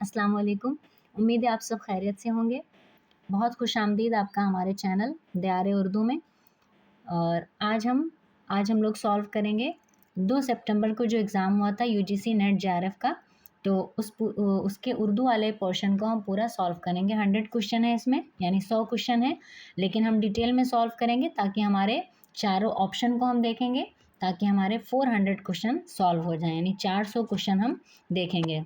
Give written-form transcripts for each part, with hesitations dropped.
अस्सलाम वालेकुम। उम्मीद है आप सब खैरियत से होंगे। बहुत खुशामदीद आपका हमारे चैनल दियार उर्दू में। और आज हम लोग सॉल्व करेंगे 2 सितंबर को जो एग्ज़ाम हुआ था यूजीसी नेट जेआरएफ का। तो उसके उर्दू वाले पोर्शन को हम पूरा सॉल्व करेंगे। 100 क्वेश्चन है इसमें, यानी 100 क्वेश्चन है, लेकिन हम डिटेल में सॉल्व करेंगे ताकि हमारे चारों ऑप्शन को हम देखेंगे, ताकि हमारे 400 क्वेश्चन सॉल्व हो जाएँ, यानी 400 क्वेश्चन हम देखेंगे।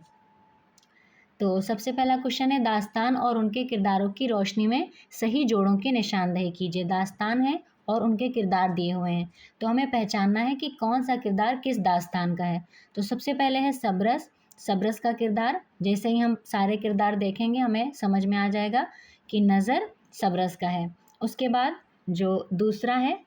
तो सबसे पहला क्वेश्चन है, दास्तान और उनके किरदारों की रोशनी में सही जोड़ों की निशानदेही कीजिए। दास्तान है और उनके किरदार दिए हुए हैं, तो हमें पहचानना है कि कौन सा किरदार किस दास्तान का है। तो सबसे पहले है सबरस। सबरस का किरदार, जैसे ही हम सारे किरदार देखेंगे हमें समझ में आ जाएगा कि नज़र सबरस का है। उसके बाद जो दूसरा है,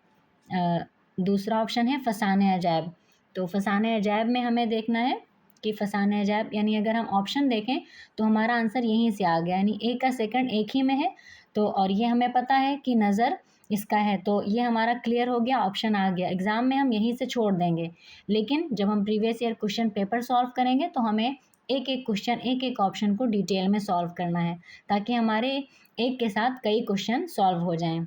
दूसरा ऑप्शन है फसाने अजायब। तो फसाने अजायब में हमें देखना है कि फसाने अजायब, यानी अगर हम ऑप्शन देखें तो हमारा आंसर यहीं से आ गया, यानी ए का सेकंड एक ही में है। तो और ये हमें पता है कि नज़र इसका है, तो ये हमारा क्लियर हो गया, ऑप्शन आ गया। एग्ज़ाम में हम यहीं से छोड़ देंगे, लेकिन जब हम previous year question paper solve करेंगे तो हमें एक एक क्वेश्चन, एक एक ऑप्शन को डिटेल में सॉल्व करना है, ताकि हमारे एक के साथ कई क्वेश्चन सॉल्व हो जाएं।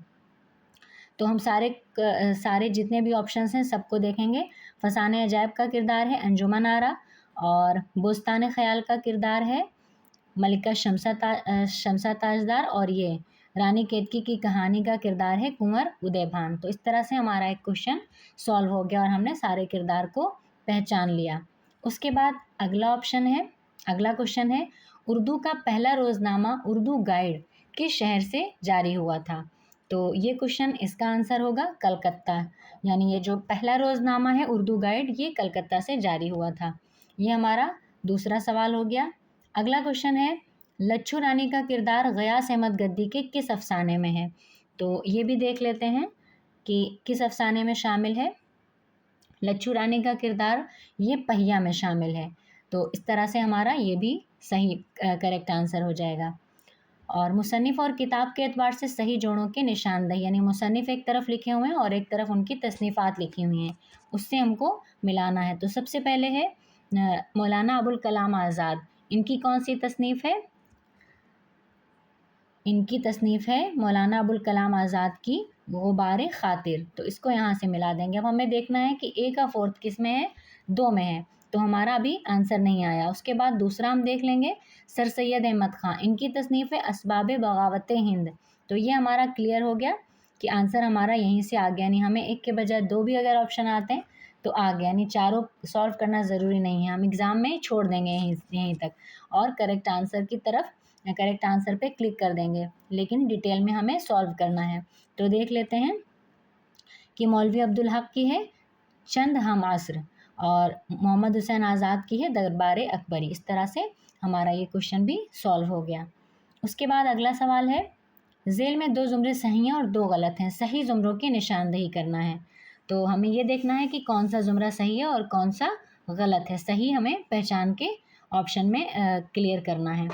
तो हम सारे जितने भी ऑप्शंस हैं सबको देखेंगे। फसाने अजायब का किरदार है अंजुमन आरा, और बोस्तान ख़याल का किरदार है मलिका शमसा ताजदार, और ये रानी केतकी की कहानी का किरदार है कुंवर उदय भान। तो इस तरह से हमारा एक क्वेश्चन सॉल्व हो गया और हमने सारे किरदार को पहचान लिया। उसके बाद अगला क्वेश्चन है, उर्दू का पहला रोज़नामा उर्दू गाइड किस शहर से जारी हुआ था। तो ये क्वेश्चन, इसका आंसर होगा कलकत्ता, यानी ये जो पहला रोज़नामा है उर्दू गाइड, ये कलकत्ता से जारी हुआ था। ये हमारा दूसरा सवाल हो गया। अगला क्वेश्चन है, लच्छू रानी का किरदार गयास अहमद गद्दी के किस अफसाने में है। तो ये भी देख लेते हैं कि किस अफसाने में शामिल है। लच्छू रानी का किरदार ये पहिया में शामिल है। तो इस तरह से हमारा ये भी सही करेक्ट आंसर हो जाएगा। और मुसन्निफ़ और किताब के एतबार से सही जोड़ों के निशानदेही, यानी मुसन्निफ़ एक तरफ लिखे हुए हैं और एक तरफ उनकी तसनीफ़ात लिखी हुई हैं, उससे हमको मिलाना है। तो सबसे पहले है मौलाना अबुल कलाम आज़ाद। इनकी कौन सी तसनीफ़ है? इनकी तसनीफ़ है मौलाना अबुल कलाम आज़ाद की गुबार ख़ातिर। तो इसको यहाँ से मिला देंगे। अब हमें देखना है कि ए का फोर्थ किस में है, 2 में है, तो हमारा अभी आंसर नहीं आया। उसके बाद दूसरा हम देख लेंगे, सर सैयद अहमद ख़ान। इनकी तसनीफ़ है असबाब बगावत हिंद। तो ये हमारा क्लियर हो गया कि आंसर हमारा यहीं से आ गया, यानी हमें एक के बजाय 2 भी अगर ऑप्शन आते हैं तो आ गया, यानी चारों सॉल्व करना ज़रूरी नहीं है, हम एग्ज़ाम में छोड़ देंगे यहीं तक और करेक्ट आंसर पे क्लिक कर देंगे, लेकिन डिटेल में हमें सॉल्व करना है। तो देख लेते हैं कि मौलवी अब्दुल हक की है चंद हम असर, और मोहम्मद हुसैन आज़ाद की है दरबार अकबरी। इस तरह से हमारा ये क्वेश्चन भी सॉल्व हो गया। उसके बाद अगला सवाल है, ज़ेल में 2 ज़ुमरे सही हैं और 2 गलत हैं, सही ज़ुमरों की निशानदेही करना है। तो हमें ये देखना है कि कौन सा ज़ुमरा सही है और कौन सा गलत है। सही हमें पहचान के ऑप्शन में क्लियर करना है।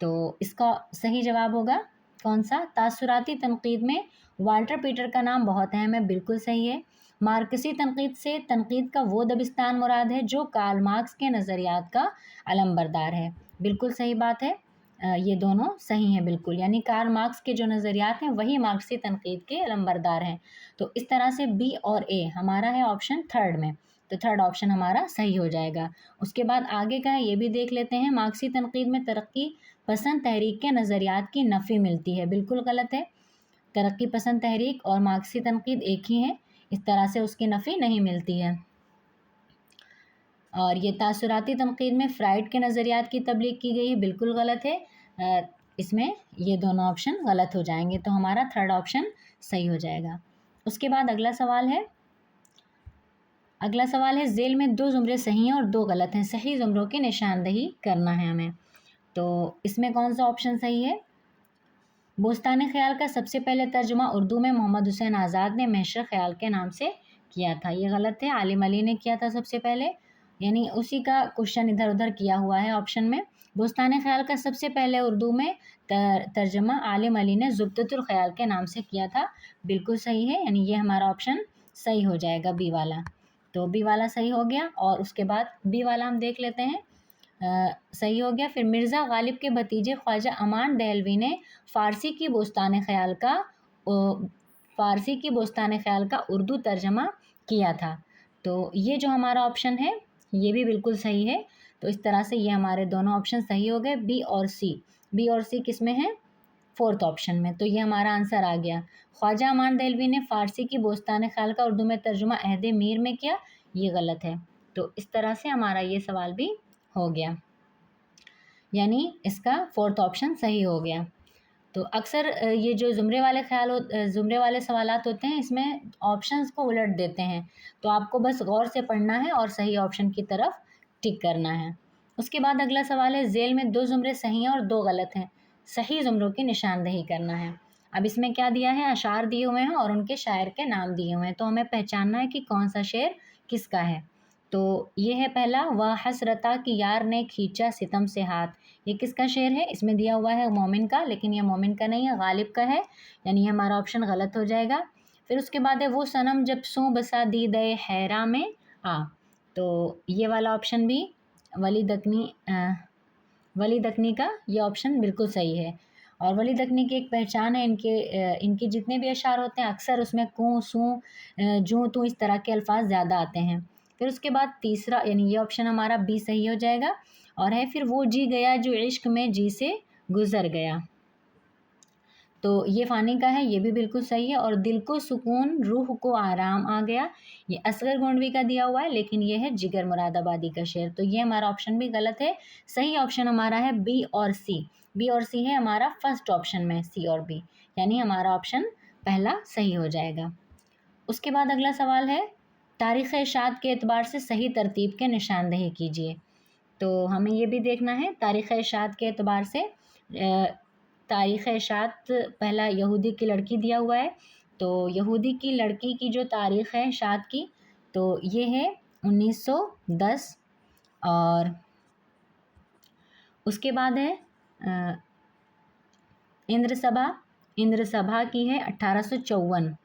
तो इसका सही जवाब होगा कौन सा, तासुराती तनकीद में वाल्टर पीटर का नाम बहुत अहम है, बिल्कुल सही है। मार्कसी तनकीद से तनकीद का वो दबिस्तान मुराद है जो कार्ल मार्क्स के नज़रियात का अलंबरदार है, बिल्कुल सही बात है। ये दोनों सही हैं बिल्कुल, यानी कार्ल मार्क्स के जो नज़रियात हैं वही मार्क्सी तनकीद के अलंबरदार हैं। तो इस तरह से बी और ए हमारा है ऑप्शन थर्ड में, तो थर्ड ऑप्शन हमारा सही हो जाएगा। उसके बाद आगे का है, ये भी देख लेते हैं, मार्क्सी तनकीद में तरक्की पसंद तहरीक के नज़रियात की नफ़ी मिलती है, बिल्कुल गलत है। तरक्की पसंद तहरीक और मार्क्सी तनकीद एक ही है, इस तरह से उसकी नफ़ी नहीं मिलती है। और ये तासुराती तनकीद में फ़्राइड के नज़रियात की तबलीग की गई है, बिल्कुल गलत है। इसमें ये दोनों ऑप्शन गलत हो जाएंगे, तो हमारा थर्ड ऑप्शन सही हो जाएगा। उसके बाद अगला सवाल है, ज़ेल में 2 ज़ुमरे सही हैं और 2 गलत हैं, सही ज़ुमरों की निशानदेही करना है हमें। तो इसमें कौन सा ऑप्शन सही है? बोस्तान ख़याल का सबसे पहले तर्जुमा उर्दू में मोहम्मद हुसैन आज़ाद ने महशर ख़याल के नाम से किया था, ये गलत है, आलिम अली ने किया था सबसे पहले, यानी उसी का क्वेश्चन इधर उधर किया हुआ है ऑप्शन में। बोस्तान ख़याल का सबसे पहले उर्दू में तर्जुमा आलिम अली ने ज़ुब्दतुल ख़याल के नाम से किया था, बिल्कुल सही है, यानी ये हमारा ऑप्शन सही हो जाएगा बी वाला। तो बी वाला सही हो गया। और उसके बाद बी वाला हम देख लेते हैं, सही हो गया। फिर मिर्ज़ा गालिब के भतीजे ख्वाजा अमान दहलवी ने फ़ारसी की बोस्तान ख़याल का उर्दू तर्जमा किया था। तो ये जो हमारा ऑप्शन है ये भी बिल्कुल सही है। तो इस तरह से ये हमारे दोनों ऑप्शन सही हो गए, बी और सी। बी और सी किस में है? फोर्थ ऑप्शन में। तो ये हमारा आंसर आ गया। ख्वाजा अमान दहलवी ने फ़ारसी की बोस्तान ख़याल का उर्दू में तर्जुमा अहद मीर में किया, ये गलत है। तो इस तरह से हमारा ये सवाल भी हो गया, यानी इसका फोर्थ ऑप्शन सही हो गया। तो अक्सर ये जो ज़ुमरे वाले सवालात होते हैं, इसमें ऑप्शंस को उलट देते हैं। तो आपको बस गौर से पढ़ना है और सही ऑप्शन की तरफ टिक करना है। उसके बाद अगला सवाल है, ज़ेल में 2 ज़ुमरे सही हैं और 2 गलत हैं, सही ज़ुमरों की निशानदेही करना है। अब इसमें क्या दिया है? अशार दिए हुए हैं और उनके शायर के नाम दिए हुए हैं। तो हमें पहचानना है कि कौन सा शेर किसका है। तो ये है पहला, वह हसरता कि यार ने खींचा सितम से हाथ। ये किसका शेर है? इसमें दिया हुआ है मोमिन का, लेकिन ये मोमिन का नहीं है, गालिब का है, यानी ये हमारा ऑप्शन गलत हो जाएगा। फिर उसके बाद है, वो सनम जब सूं बसा दी दे हैरा में आ। तो ये वाला ऑप्शन भी वली दकनी का ये ऑप्शन बिल्कुल सही है। और वली दकनी की एक पहचान है, इनके जितने भी अशार होते हैं अक्सर उसमें कूँ सूँ जूँ तू इस तरह के अल्फाज ज़्यादा आते हैं। फिर उसके बाद तीसरा, यानी ये ऑप्शन हमारा बी सही हो जाएगा। और है फिर, वो जी गया जो इश्क में जी से गुज़र गया। तो ये फ़ानी का है, ये भी बिल्कुल सही है। और दिल को सुकून रूह को आराम आ गया, ये असगर गोंडवी का दिया हुआ है, लेकिन ये है जिगर मुरादाबादी का शेर। तो ये हमारा ऑप्शन भी गलत है। सही ऑप्शन हमारा है बी और सी। बी और सी है हमारा फर्स्ट ऑप्शन में, सी और बी, यानी हमारा ऑप्शन पहला सही हो जाएगा। उसके बाद अगला सवाल है, तारीख़ इशाअत के एतबार से सही तरतीब के निशानदेही कीजिए। तो हमें ये भी देखना है तारीख़ इशाअत के एतबार से। तारीख़ इशाअत पहला यहूदी की लड़की दिया हुआ है। तो यहूदी की लड़की की जो तारीख़ है इशाअत की, तो ये है 1910। और उसके बाद है इंद्र सभा की है 1854।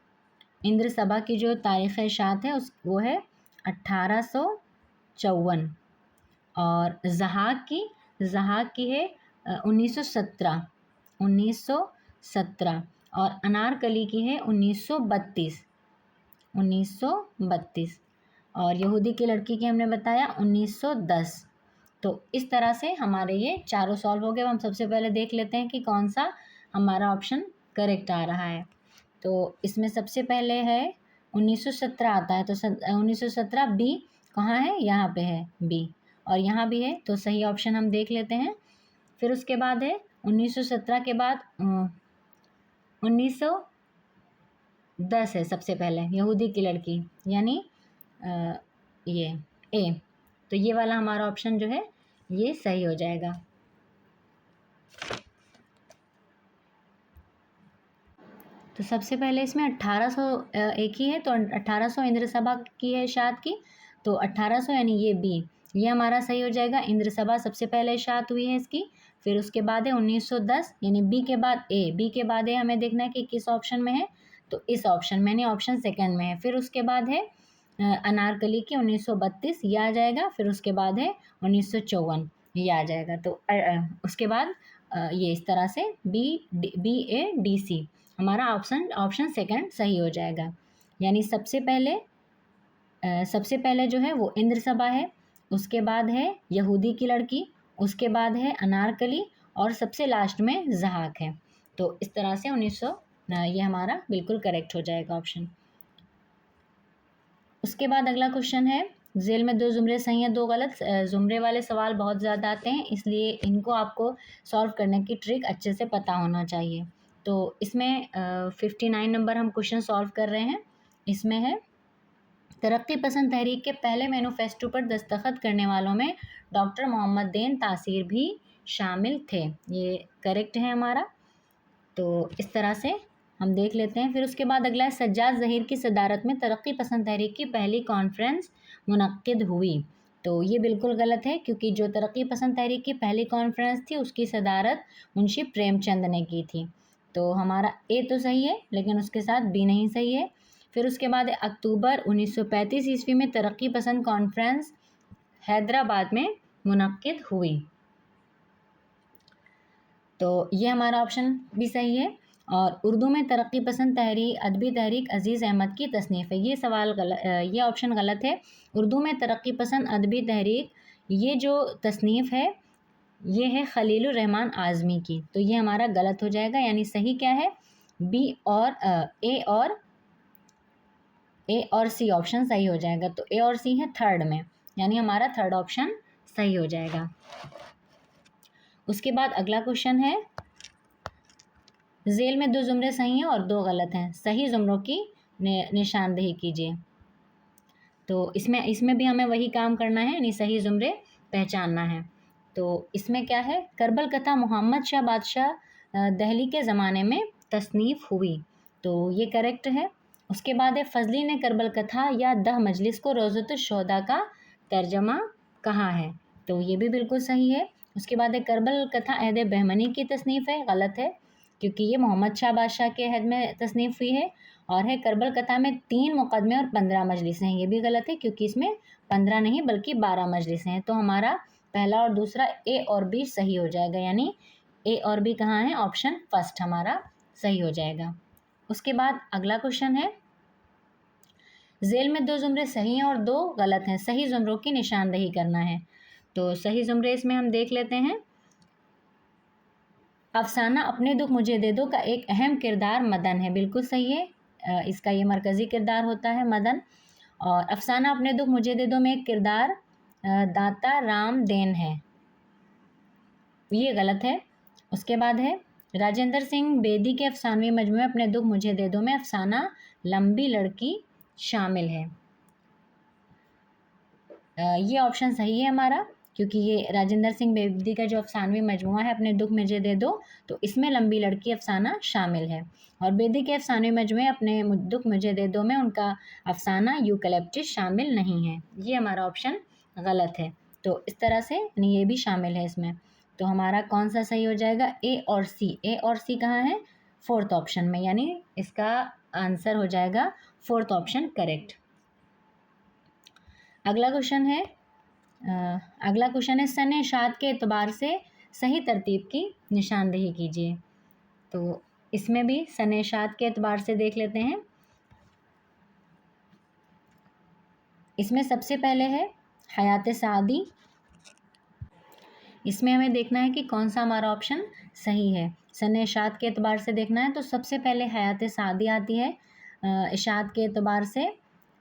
इंद्र सभा की जो तारीख़ इशाअत है वो है 1854। और ज़हाक की है 1917। और अनारकली की है 1932। और यहूदी की लड़की की हमने बताया 1910। तो इस तरह से हमारे ये चारों सॉल्व हो गए। हम सबसे पहले देख लेते हैं कि कौन सा हमारा ऑप्शन करेक्ट आ रहा है। तो इसमें सबसे पहले है 1917 आता है। तो 1917 बी कहाँ है? यहाँ पे है बी, और यहाँ भी है। तो सही ऑप्शन हम देख लेते हैं। फिर उसके बाद है 1917 के बाद 1910 है सबसे पहले, यहूदी की लड़की, यानी ये ए। तो ये वाला हमारा ऑप्शन जो है ये सही हो जाएगा। तो सबसे पहले इसमें 1800 एक ही है, तो 1800 इंद्र सभा की है इशाअत की। तो 1800 यानी ये बी, ये हमारा सही हो जाएगा। इंद्र सभा सबसे पहले इशाअत हुई है इसकी। फिर उसके बाद है 1910, यानी बी के बाद ए। बी के बाद ए हमें देखना है कि किस ऑप्शन में है। तो इस ऑप्शन में, यानी ऑप्शन सेकंड में है। फिर उसके बाद है अनारकली की 1932, ये आ जाएगा। फिर उसके बाद है 1954, ये आ जाएगा। तो उसके बाद ये इस तरह से बी ए डी सी हमारा ऑप्शन सेकंड सही हो जाएगा। यानी सबसे पहले जो है वो इंद्र सभा है, उसके बाद है यहूदी की लड़की, उसके बाद है अनारकली, और सबसे लास्ट में ज़हाक है। तो इस तरह से 1900 ये हमारा बिल्कुल करेक्ट हो जाएगा ऑप्शन। उसके बाद अगला क्वेश्चन है, जेल में 2 ज़ुमरे सही हैं 2 गलत। ज़ुमरे वाले सवाल बहुत ज़्यादा आते हैं, इसलिए इनको आपको सॉल्व करने की ट्रिक अच्छे से पता होना चाहिए। तो इसमें 59 नंबर हम क्वेश्चन सॉल्व कर रहे हैं। इसमें है, तरक्की पसंद तहरीक के पहले मैनिफेस्टो पर दस्तखत करने वालों में डॉक्टर मोहम्मद देन तासीर भी शामिल थे। ये करेक्ट है हमारा। तो इस तरह से हम देख लेते हैं। फिर उसके बाद अगला है, सज्जाद ज़हीर की सदारत में तरक्की पसंद तहरीक की पहली कॉन्फ्रेंस मुनक्किद हुई। तो ये बिल्कुल गलत है, क्योंकि जो तरक्की पसंद तहरीक की पहली कॉन्फ्रेंस थी उसकी सदारत मुंशी प्रेमचंद ने की थी। तो हमारा ए तो सही है, लेकिन उसके साथ बी नहीं सही है। फिर उसके बाद अक्टूबर 1935 ईस्वी में तरक्की पसंद कॉन्फ्रेंस हैदराबाद में मुनक्किद हुई। तो ये हमारा ऑप्शन भी सही है। और उर्दू में तरक्की पसंद तहरीक अदबी तहरीक अज़ीज़ अहमद की तसनीफ़ है। ये सवाल गलत, ये ऑप्शन गलत है। उर्दू में तरक्की पसंद अदबी तहरीक ये जो तसनीफ़ है ये है खलीलुर रहमान आज़मी की। तो ये हमारा गलत हो जाएगा, यानी सही क्या है? बी और ए और सी ऑप्शन सही हो जाएगा। तो ए और सी है थर्ड में, यानी हमारा थर्ड ऑप्शन सही हो जाएगा। उसके बाद अगला क्वेश्चन है, झेल में 2 जुमरे सही हैं और 2 गलत हैं, सही जुमरों की निशानदेही कीजिए। तो इसमें भी हमें वही काम करना है, यानी सही जुमरे पहचानना है। तो इसमें क्या है? करबल कथा मोहम्मद शाह बादशाह दहली के ज़माने में तसनीफ़ हुई, तो ये करेक्ट है। उसके बाद है, फ़ज़ली ने करबल कथा या दह मजलिस को रोज़तुश शोहदा का तर्जमा कहा है, तो ये भी बिल्कुल सही है। उसके बाद है, करबल कथा अहद बहमनी की तसनीफ़ है, गलत है क्योंकि ये मोहम्मद शाह बादशाह के अहद में तसनीफ़ हुई है। और है, करबल कथा में 3 मुकदमे और 15 मजलिसें हैं, ये भी गलत है क्योंकि इसमें 15 नहीं बल्कि 12 मजलिसें हैं। तो हमारा पहला और दूसरा ए और बी सही हो जाएगा, यानी ए और बी कहाँ है? ऑप्शन फर्स्ट हमारा सही हो जाएगा। उसके बाद अगला क्वेश्चन है, झेल में 2 जुमरे सही हैं और 2 गलत हैं, सही जुमरों की निशानदेही करना है। तो सही जुमरे इसमें हम देख लेते हैं। अफसाना अपने दुख मुझे दे दो का एक अहम किरदार मदन है, बिल्कुल सही है। इसका ये मरकज़ी किरदार होता है मदन। और अफसाना अपने दुख मुझे दे दो में एक किरदार दाता राम देन है, ये गलत है। उसके बाद है, राजेंद्र सिंह बेदी के अफसानवी मजमूए अपने दुख मुझे दे दो में अफसाना लंबी लड़की शामिल है। ये ऑप्शन सही है हमारा, क्योंकि ये राजेंद्र सिंह बेदी का जो अफसानवी मजमुआ है अपने दुख मुझे दे दो, तो इसमें लंबी लड़की अफसाना शामिल है। और बेदी के अफसानवी मजमुए अपने दुख मुझे दे दो में उनका अफसाना यूकलिप्टस शामिल नहीं है, ये हमारा ऑप्शन गलत है। तो इस तरह से यानी ये भी शामिल है इसमें। तो हमारा कौन सा सही हो जाएगा? ए और सी। ए और सी कहाँ है? फोर्थ ऑप्शन में, यानी इसका आंसर हो जाएगा फोर्थ ऑप्शन करेक्ट। अगला क्वेश्चन है, सन इशात के एतबार से सही तरतीब की निशानदेही कीजिए। तो इसमें भी सन इशात के एतबार से देख लेते हैं। इसमें सबसे पहले है हयात सादी। इसमें हमें देखना है कि कौन सा हमारा ऑप्शन सही है। सन इशात के एतबार से देखना है तो सबसे पहले हयात सादी आती है इशात के एतबार से।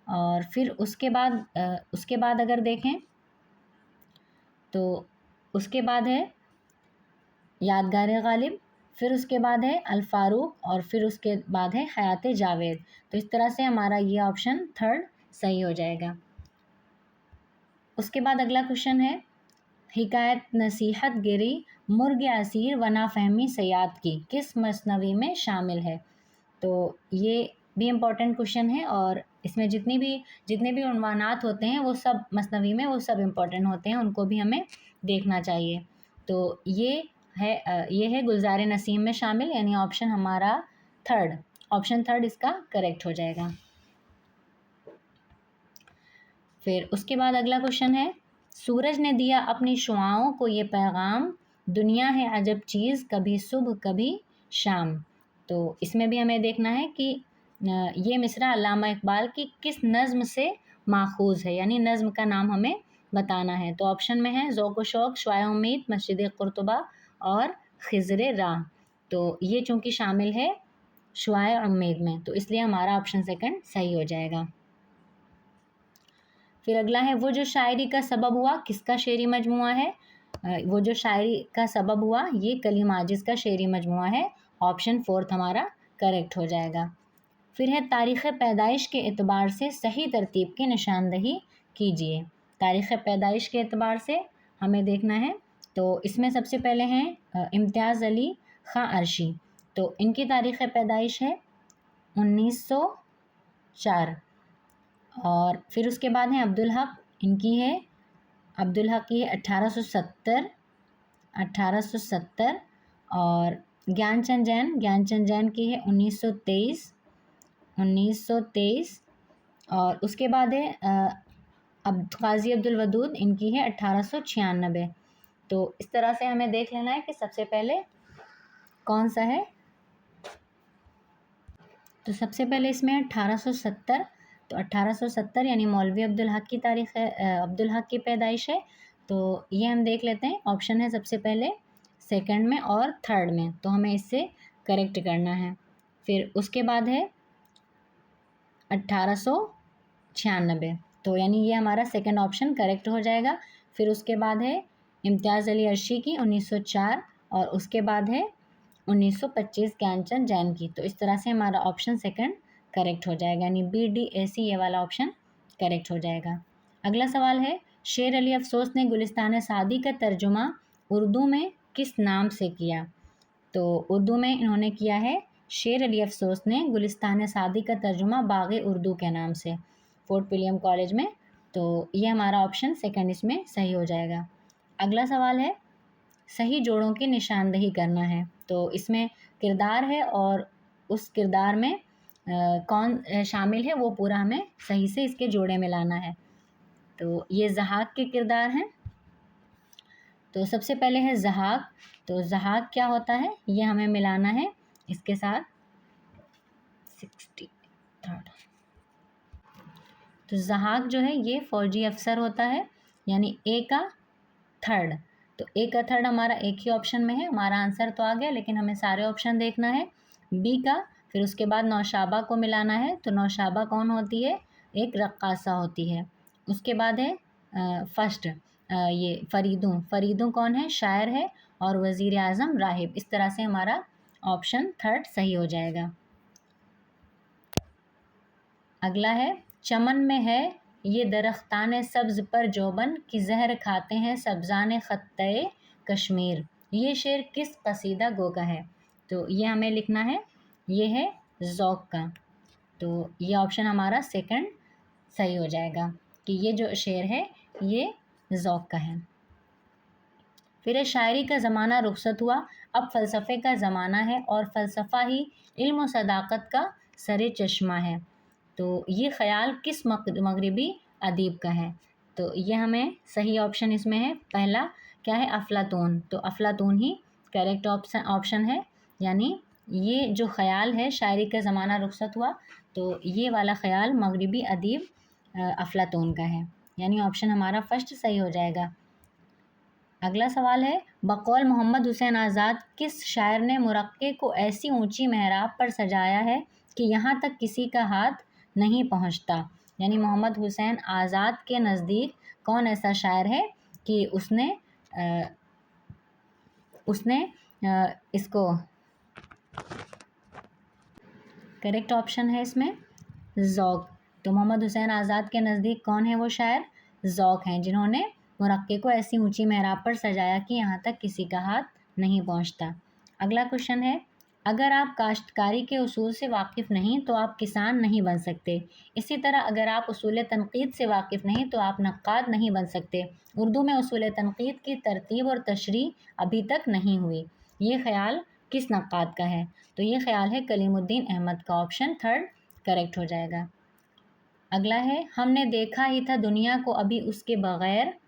और फिर उसके बाद अगर देखें तो उसके बाद है यादगार गालिब, फिर उसके बाद है अल फारूक और फिर उसके बाद है हयात जावेद। तो इस तरह से हमारा ये ऑप्शन थर्ड सही हो जाएगा। उसके बाद अगला क्वेश्चन है, हिकायत नसीहत गिरी मुर्ग असीर व नाफहमी सयाद की किस मसनवी में शामिल है। तो ये भी इम्पोर्टेंट क्वेश्चन है और इसमें जितने भी उन्वानात होते हैं वो सब मसनवी में वो सब इम्पोर्टेंट होते हैं, उनको भी हमें देखना चाहिए। तो ये है गुलजार नसीम में शामिल, यानी ऑप्शन हमारा ऑप्शन थर्ड इसका करेक्ट हो जाएगा। फिर उसके बाद अगला क्वेश्चन है, सूरज ने दिया अपनी शुआओं को ये पैगाम दुनिया है अजब चीज़ कभी सुबह कभी शाम। तो इसमें भी हमें देखना है कि ये मिसरा अल्लामा इकबाल की किस नज़्म से माखूज़ है, यानी नज़्म का नाम हमें बताना है। तो ऑप्शन में है ज़ौक़ व शौक़, शुआए उम्मीद, मस्जिद कुर्तुबा और खिज़र राह। तो ये चूँकि शामिल है शुआए उम्मीद में, तो इसलिए हमारा ऑप्शन सेकंड सही हो जाएगा। फिर अगला है, वो जो शायरी का सबब हुआ किसका शेरी मजमुआ है। वो जो शायरी का सबब हुआ ये कलीम आजिज़ का शेरी मजमुआ है, ऑप्शन फोर्थ हमारा करेक्ट हो जाएगा। फिर है, तारीख़ पैदाइश के एतबार से सही तरतीब की निशानदही कीजिए। तारीख़ पैदाइश के एतबार से हमें देखना है, तो इसमें सबसे पहले हैं इम्तियाज़ अली ख़ां अर्शी। तो इनकी तारीख़ पैदाइश है 1904। और फिर उसके बाद हैं अब्दुल हक, इनकी है अब्दुल हक की है 1870। और ज्ञानचंद जैन की है 1923। और उसके बाद है अब काजी अब्दुल वदूद इनकी है 1896। तो इस तरह से हमें देख लेना है कि सबसे पहले कौन सा है। तो सबसे पहले इसमें 1870। तो 1870 यानी मौलवी अब्दुल हक की तारीख़ है, अब्दुल हक की पैदाइश है। तो ये हम देख लेते हैं, ऑप्शन है सबसे पहले सेकंड में और थर्ड में, तो हमें इससे करेक्ट करना है। फिर उसके बाद है 1896, तो यानी ये हमारा सेकंड ऑप्शन करेक्ट हो जाएगा। फिर उसके बाद है इम्तियाज़ अली अर्शी की 1904, और उसके बाद है 1925 ज्ञानचंद जैन की। तो इस तरह से हमारा ऑप्शन सेकंड करेक्ट हो जाएगा, यानी BDAC ये वाला ऑप्शन करेक्ट हो जाएगा। अगला सवाल है, शेर अली अफसोस ने गुलिस्तान सादी का तर्जुमा उर्दू में किस नाम से किया? तो उर्दू में इन्होंने किया है, शेर अली अफसोस ने गुलिस्तान सादी का तर्जुमा बाग़ उर्दू के नाम से, फोर्ट विलियम कॉलेज में। तो ये हमारा ऑप्शन सेकंड इसमें सही हो जाएगा। अगला सवाल है, सही जोड़ों की निशानदेही करना है। तो इसमें किरदार है और उस किरदार में कौन शामिल है वो पूरा हमें सही से इसके जोड़े मिलाना है। तो ये ज़हाक के किरदार हैं। तो सबसे पहले है ज़हाक। तो ज़हाक क्या होता है ये हमें मिलाना है इसके साथ 63। तो ज़हाक जो है ये फ़ौजी अफसर होता है, यानी ए का थर्ड। तो ए का थर्ड हमारा एक ही ऑप्शन में है, हमारा आंसर तो आ गया, लेकिन हमें सारे ऑप्शन देखना है। बी का, फिर उसके बाद नौशाबा को मिलाना है। तो नौशाबा कौन होती है? एक रक्कासा होती है। उसके बाद है फर्स्ट ये फ़रीदूँ कौन है? शायर है। और वज़ीर आज़म राहिब। इस तरह से हमारा ऑप्शन थर्ड सही हो जाएगा। अगला है, चमन में है ये दरख्तान सब्ज़ पर जोबन की जहर खाते हैं सब्ज़ान ख़त्ते कश्मीर। ये शेर किस कसीदा गो का है? तो ये हमें लिखना है, ये है ज़ौक़ का। तो ये ऑप्शन हमारा सेकंड सही हो जाएगा कि ये जो शेर है ये ज़ौक़ का है। फिर है, शायरी का ज़माना रुखसत हुआ, अब फ़लसफ़े का ज़माना है और फ़लसफ़ा ही इल्म व सदाकत का सरे चश्मा है। तो ये ख़याल किस मगरिबी अदीब का है? तो ये हमें सही ऑप्शन इसमें है, पहला क्या है? अफ़लातून। तो अफ़लातून ही करेक्ट ऑप्शन है, यानी ये जो ख़याल है शायरी का ज़माना रुखसत हुआ, तो ये वाला ख़याल मगरिबी अदीब अफ़लातून का है, यानी ऑप्शन हमारा फर्स्ट सही हो जाएगा। अगला सवाल है, बकौल मोहम्मद हुसैन आज़ाद किस शायर ने मुरक्के को ऐसी ऊंची महराब पर सजाया है कि यहाँ तक किसी का हाथ नहीं पहुँचता? यानी मोहम्मद हुसैन आज़ाद के नज़दीक कौन ऐसा शायर है कि उसने इसको करेक्ट ऑप्शन है इसमें ज़ौक़। तो मोहम्मद हुसैन आज़ाद के नज़दीक कौन है वो शायर? ज़ौक़ हैं, जिन्होंने मुरक्के को ऐसी ऊंची महराब पर सजाया कि यहाँ तक किसी का हाथ नहीं पहुँचता। अगला क्वेश्चन है, अगर आप काश्तकारी के उसूल से वाकिफ़ नहीं तो आप किसान नहीं बन सकते। इसी तरह अगर आप उसूल तनक़ीद से वाकिफ़ नहीं तो आप नक्काद नहीं बन सकते। उर्दू में उसूल तनक़ीद की तरतीब और तशरीह अभी तक नहीं हुई। ये ख़याल किस नक्काद का है? तो ये ख़याल है कलीमुद्दीन अहमद का। ऑप्शन थर्ड करेक्ट हो जाएगा। अगला है, हमने देखा ही था दुनिया को अभी उसके बग़ैर,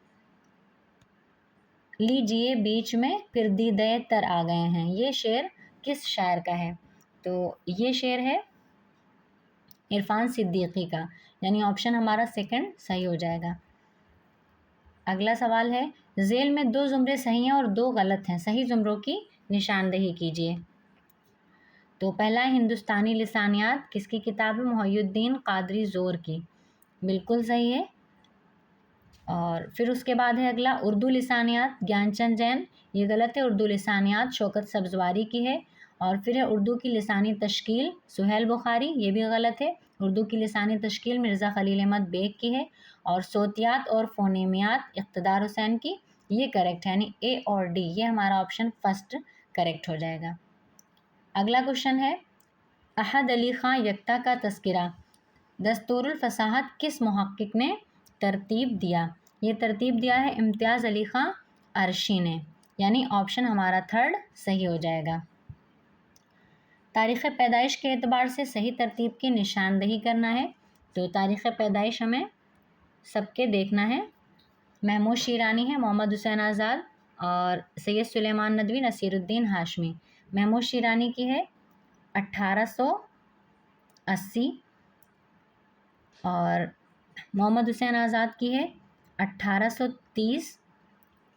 लीजिए बीच में फिर दीदे तर आ गए हैं। ये शेर किस शायर का है? तो ये शेर है इरफ़ान सिद्दीकी का, यानी ऑप्शन हमारा सेकंड सही हो जाएगा। अगला सवाल है, ज़ेल में 2 ज़ुमरे सही हैं और 2 गलत हैं, सही ज़ुमरों की निशानदेही कीजिए। तो पहला है हिंदुस्तानी लिसानियात, किसकी किताब है? मुहय्यिद्दीन क़ादरी ज़ोर की, बिल्कुल सही है। और फिर उसके बाद है अगला, उर्दू लिसानियात ज्ञानचंद जैन, ये गलत है। उर्दू लिसानियात शौकत सब्ज़वारी की है। और फिर है उर्दू की लिसानी तश्कील सुहेल बुखारी, ये भी गलत है। उर्दू की लिसानी तश्कील मिर्ज़ा ख़लील अहमद बेग की है। और सोतियात और फ़ोनेमियात इक़्तिदार हुसैन की, ये करेक्ट है, यानी ए और डी ये हमारा ऑप्शन फर्स्ट करेक्ट हो जाएगा। अगला क्वेश्चन है, अहद अली ख़ां यक्ता का तस्किरा दस्तूरुल फ़साहत किस मुहक्किक ने तरतीब दिया? ये तरतीब दिया है इम्तियाज़ अली ख़ां अर्शी ने, यानी ऑप्शन हमारा थर्ड सही हो जाएगा। तारीख़ पैदाइश के एतबार से सही तरतीब की निशानदेही करना है। तो तारीख़ पैदाइश हमें सबके देखना है। महमूद शिरानी है, मोहम्मद हुसैन आज़ाद और सैयद सुलेमान नदवी, नसीरुद्दीन हाशमी। महमूद शिरानी की है 1880 और मोहम्मद हुसैन आज़ाद की है 1830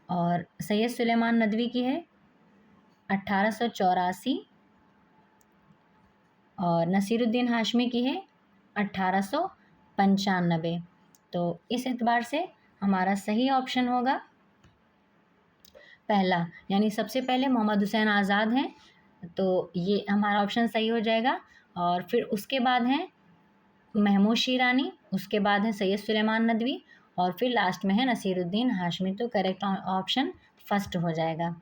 और सैयद सुलेमान नदवी की है 1884 और नसीरुद्दीन हाशमी की है 1895। तो इस एतबार से हमारा सही ऑप्शन होगा पहला, यानी सबसे पहले मोहम्मद हुसैन आज़ाद हैं, तो ये हमारा ऑप्शन सही हो जाएगा। और फिर उसके बाद हैं महमूद शिरानी, उसके बाद है सैयद सुलेमान नदवी और फिर लास्ट में है नसीरुद्दीन हाशमी। तो करेक्ट ऑप्शन फर्स्ट हो जाएगा।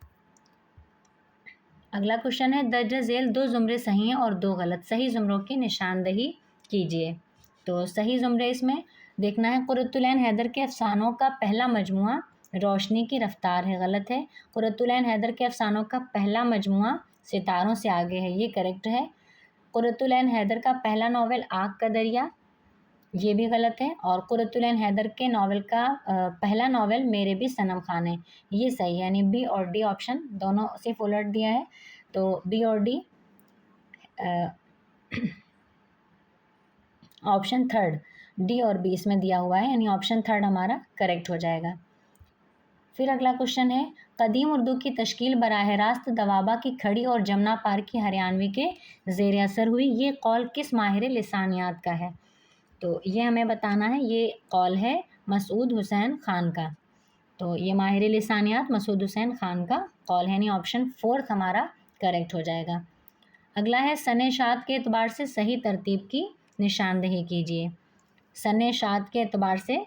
अगला क्वेश्चन है, दर्ज झेल दो जुमरे सही हैं और दो गलत, सही जुमरों की निशानदही कीजिए। तो सही जुमरे इसमें देखना है, कुर्रतुलैन हैदर के अफसानों का पहला मजमुआ रोशनी की रफ्तार है, गलत है। कुर्रतुलैन हैदर के अफसानों का पहला मजमुआ सितारों से आगे है, ये करेक्ट है। कुर्रतुलैन हैदर का पहला नावल आग का दरिया, ये भी गलत है। और कुर्रतुलैन हैदर के नावल का पहला नावल मेरे भी सनम खान है, ये सही है। यानी बी और डी ऑप्शन दोनों सिर्फ उलट दिया है, तो बी और डी ऑप्शन थर्ड, डी और बी इसमें दिया हुआ है, यानी ऑप्शन थर्ड हमारा करेक्ट हो जाएगा। फिर अगला क्वेश्चन है, कदीम उर्दू की तश्कील बराह रास्त दवाबा की खड़ी और जमुना पार की हरियाणवी के ज़ेर असर हुई, ये कौल किस माहिर लिसानियात का है? तो ये हमें बताना है, ये कौल है मसूद हुसैन ख़ान का। तो ये माहिर लिसानियात मसूद हुसैन ख़ान का कौल है, यानी ऑप्शन फोर्थ हमारा करेक्ट हो जाएगा। अगला है, सने शाद के एतबार से सही तरतीब की निशानदही कीजिए। सने शाद के एतबार से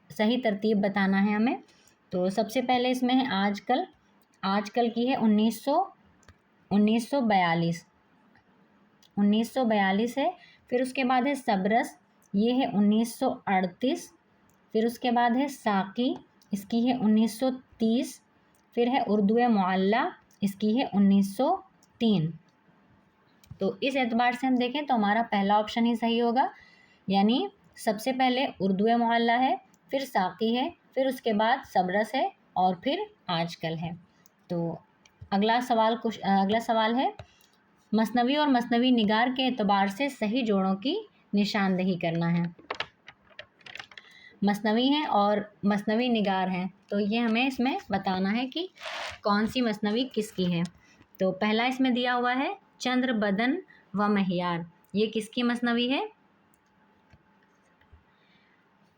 सही तरतीब बताना है हमें। तो सबसे पहले इसमें है आजकल, आजकल की है 1942 है। फिर उसके बाद है सबरस, ये है 1938। फिर उसके बाद है साकी, इसकी है 1930। फिर है उर्दू मुअल्ला, इसकी है 1903। तो इस एतबार से हम देखें तो हमारा पहला ऑप्शन ही सही होगा, यानी सबसे पहले उर्दू मुअल्ला है, फिर साकी है, फिर उसके बाद सबरस है और फिर आजकल है। तो अगला सवाल है, मसनवी और मसनवी निगार के एतबार से सही जोड़ों की निशानदही करना है। मसनवी हैं और मसनवी निगार हैं, तो ये हमें इसमें बताना है कि कौन सी मसनवी किसकी है। तो पहला इसमें दिया हुआ है चंद्र बदन व महियार, ये किसकी मसनवी है?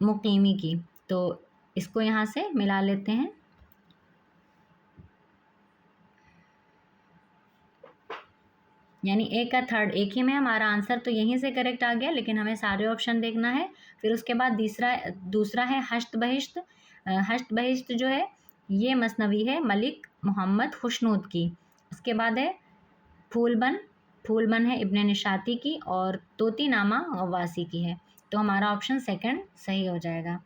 मुकीमी की। तो इसको यहाँ से मिला लेते हैं। यानी एक का थर्ड एक ही में, हमारा आंसर तो यहीं से करेक्ट आ गया, लेकिन हमें सारे ऑप्शन देखना है। फिर उसके बाद दूसरा है हश्त बहिश्त। हश्त बहिश्त जो है ये मसनवी है मलिक मोहम्मद खुशनूद की। उसके बाद है फूलबन, फूलबन है इब्ने निशाती की और तोतीनामा गवासी की है। तो हमारा ऑप्शन सेकंड सही हो जाएगा।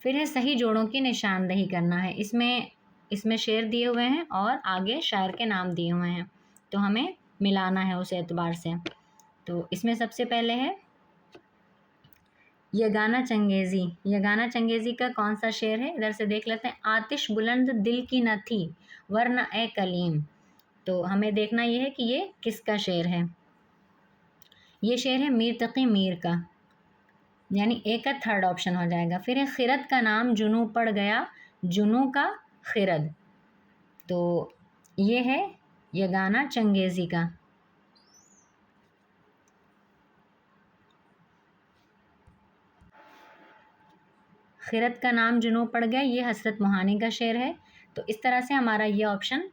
फिर है सही जोड़ों की निशानदही करना है। इसमें शेर दिए हुए हैं और आगे शायर के नाम दिए हुए हैं, तो हमें मिलाना है उस एतबार से। तो इसमें सबसे पहले है यगाना चंगेज़ी। यगाना चंगेज़ी का कौन सा शेर है, इधर से देख लेते हैं। आतिश बुलंद दिल की न थी वरना ए कलीम। तो हमें देखना ये है कि ये किसका शेर है। ये शेर है मीर तकी मीर का, यानी एक का थर्ड ऑप्शन हो जाएगा। फिर है खिरद का नाम जुनू पड़ गया, जुनू का खिरद। तो ये है यगाना चंगेज़ी का। खिरद का नाम जुनू पड़ गया, ये हसरत मोहानी का शेर है। तो इस तरह से हमारा ये ऑप्शन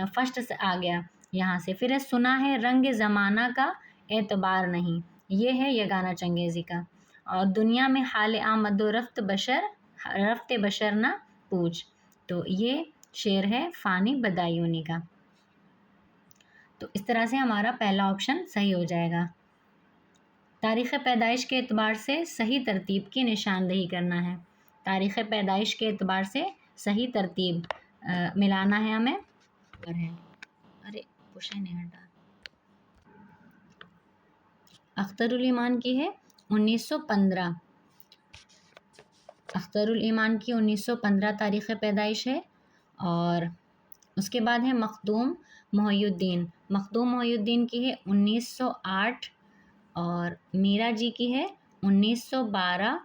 फर्स्ट से आ गया यहाँ से। फिर है सुना है रंग ज़माना का एतबार नहीं, ये है यगाना चंगेज़ी का। और दुनिया में हाल आमद रफ्त बशर ना पूछ, तो ये शेर है फ़ानी बदायूनी का। तो इस तरह से हमारा पहला ऑप्शन सही हो जाएगा। तारीख़ पैदाइश के एतबार से सही तरतीब की निशानदही करना है। तारीख़ पैदाइश के एतबार से सही तरतीब मिलाना है हमें। और है, अरे क्वेश्चन नहीं हटा। अख्तरुल ईमान की है 1915। अख्तरुल ईमान की 1915 तारीख़ पैदाइश है। और उसके बाद है मखदूम मोहिउद्दीन। मखदूम मोहिउद्दीन की है 1908। और मीरा जी की है 1912।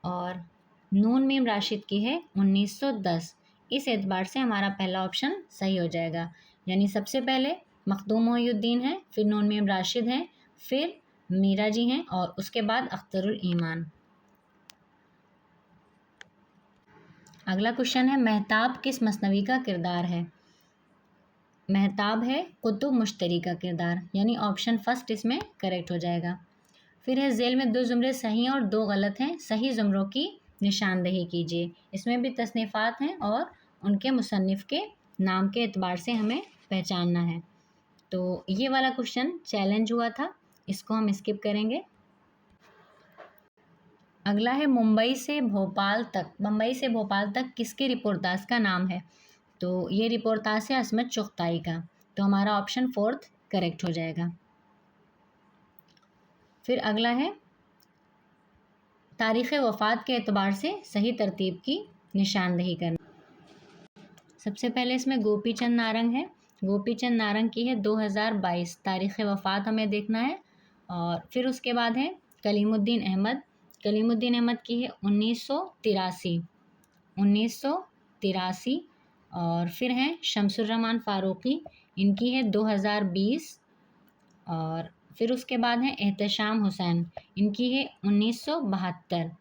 और नून मीम राशिद की है 1910। इस एतबार से हमारा पहला ऑप्शन सही हो जाएगा। यानी सबसे पहले मखदूम मोहिउद्दीन है, फिर नून मीम राशिद हैं, फिर मीरा जी हैं और उसके बाद अख्तरुल ईमान। अगला क्वेश्चन है, महताब किस मसनवी का किरदार है? महताब है कुतुब मुश्तरी का किरदार, यानी ऑप्शन फर्स्ट इसमें करेक्ट हो जाएगा। फिर है ज़ेल में 2 ज़ुमरे सही और 2 गलत हैं, सही ज़ुमरों की निशानदही कीजिए। इसमें भी तसनीफ़ात हैं और उनके मुसन्निफ़ के नाम के एतबार से हमें पहचानना है। तो ये वाला क्वेश्चन चैलेंज हुआ था, इसको हम स्किप करेंगे। अगला है, मुंबई से भोपाल तक। मुंबई से भोपाल तक किसके रिपोर्टाज का नाम है? तो ये रिपोर्टाज है असमत चुगताई का। तो हमारा ऑप्शन फोर्थ करेक्ट हो जाएगा। फिर अगला है, तारीख़ वफ़ात के एतबार से सही तरतीब की निशानदही करना। सबसे पहले इसमें गोपी चंद नारंग है। गोपी चंद नारंग की है 2022 तारीख़ वफ़ात हमें देखना है। और फिर उसके बाद है कलीमुद्दीन अहमद। कलीमुद्दीन अहमद की है 1983। 1983। और फिर हैं शमसुर्रहमान फ़ारूक़ी, इनकी है 2020। और फिर उसके बाद है एहतशाम हुसैन, इनकी है 1972।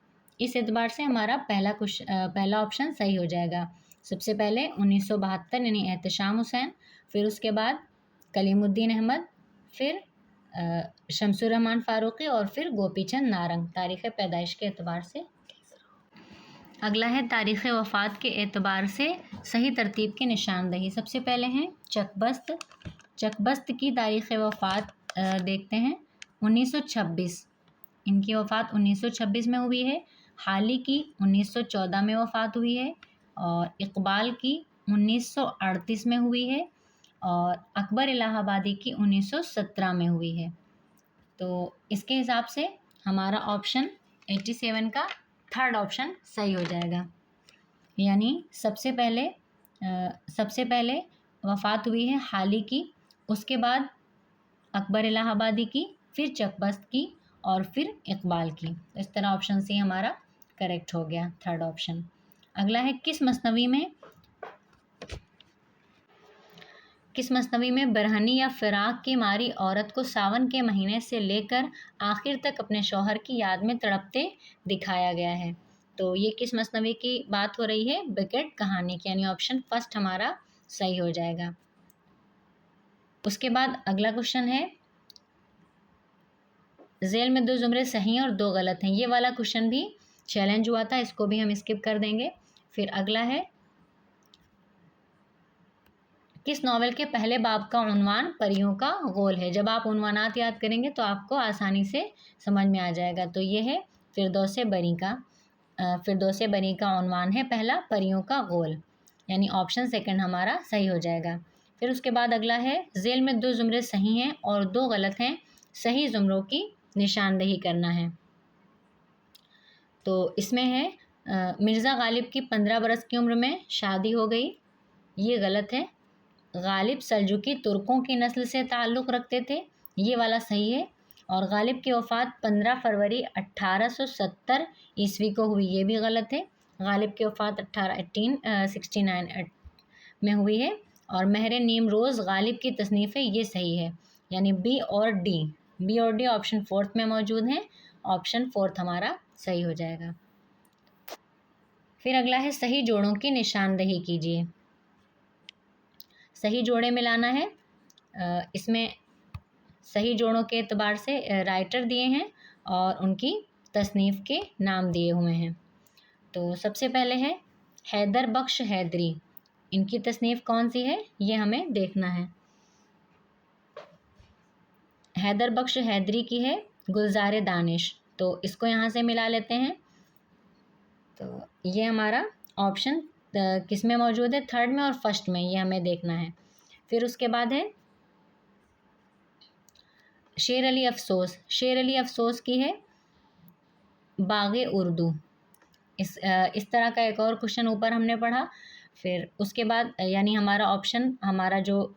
इस एतबार से हमारा पहला ऑप्शन सही हो जाएगा। सबसे पहले 1972 यानी एहतशाम हुसैन, फिर उसके बाद कलीमुद्दीन अहमद, फिर शमसुर्रहमान फ़ारूक़ी और फिर गोपीचंद नारंग तारीख़ पैदाइश के एतबार से। अगला है, तारीख़ वफ़ात के एतबार से सही तरतीब की निशानदही। सबसे पहले हैं चकबस्त। चकबस्त की तारीख़ वफ़ात देखते हैं 1926। इनकी वफ़ात 1926 में हुई है। हाली की 1914 में वफ़ात हुई है। और इकबाल की 1938 में हुई है। और अकबर इलाहाबादी की 1917 में हुई है। तो इसके हिसाब से हमारा ऑप्शन 87 का थर्ड ऑप्शन सही हो जाएगा। यानी सबसे पहले वफ़ात हुई है हाली की, उसके बाद अकबर इलाहाबादी की, फिर चकबस्त की और फिर इकबाल की। इस तरह ऑप्शन सी हमारा करेक्ट हो गया, थर्ड ऑप्शन। अगला है, किस मसनवी में बरहनी या फ़िराक की मारी औरत को सावन के महीने से लेकर आखिर तक अपने शौहर की याद में तड़पते दिखाया गया है? तो ये किस मसनवी की बात हो रही है? बेकेट कहानी की, यानी ऑप्शन फर्स्ट हमारा सही हो जाएगा। उसके बाद अगला क्वेश्चन है, ज़ेल में 2 ज़ुमरे सही और 2 गलत हैं। ये वाला क्वेश्चन भी चैलेंज हुआ था, इसको भी हम स्किप कर देंगे। फिर अगला है, किस नावल के पहले बाब का उन्वान परियों का गोल है? जब आप उन्वानात याद करेंगे तो आपको आसानी से समझ में आ जाएगा। तो ये है फिरदौसे बरी का उन्वान है पहला, परियों का गोल, यानी ऑप्शन सेकंड हमारा सही हो जाएगा। फिर उसके बाद अगला है, ज़ेल में 2 ज़ुमरे सही हैं और 2 गलत हैं, सही ज़ुमरों की निशानदही करना है। तो इसमें है मिर्ज़ा गालिब की 15 बरस की उम्र में शादी हो गई, ये गलत है। गालिब सल्जुकी तुर्कों की नस्ल से ताल्लुक़ रखते थे, ये वाला सही है। और गालिब की वफ़ात 15 फरवरी 1870 ईस्वी को हुई, ये भी गलत है। गालिब की वफ़ात 1869 में हुई है। और महर नीम रोज़ गालिब की तसनीफ़ है, ये सही है। यानी बी और डी ऑप्शन फोर्थ में मौजूद हैं। ऑप्शन फोर्थ हमारा सही हो जाएगा। फिर अगला है, सही जोड़ों की निशानदही कीजिए। सही जोड़े मिलाना है। इसमें सही जोड़ों के एतबार से राइटर दिए हैं और उनकी तसनीफ़ के नाम दिए हुए हैं। तो सबसे पहले है हैदर बख्श हैदरी, इनकी तसनीफ़ कौन सी है ये हमें देखना है। हैदर बख्श हैदरी की है गुलज़ार दानिश, तो इसको यहाँ से मिला लेते हैं। तो ये हमारा ऑप्शन किस में मौजूद है? थर्ड में और फर्स्ट में, ये हमें देखना है। फिर उसके बाद है शेर अली अफसोस, शेर अली अफसोस की है बाग़े उर्दू। इस तरह का एक और क्वेश्चन ऊपर हमने पढ़ा। फिर उसके बाद यानी हमारा ऑप्शन, हमारा जो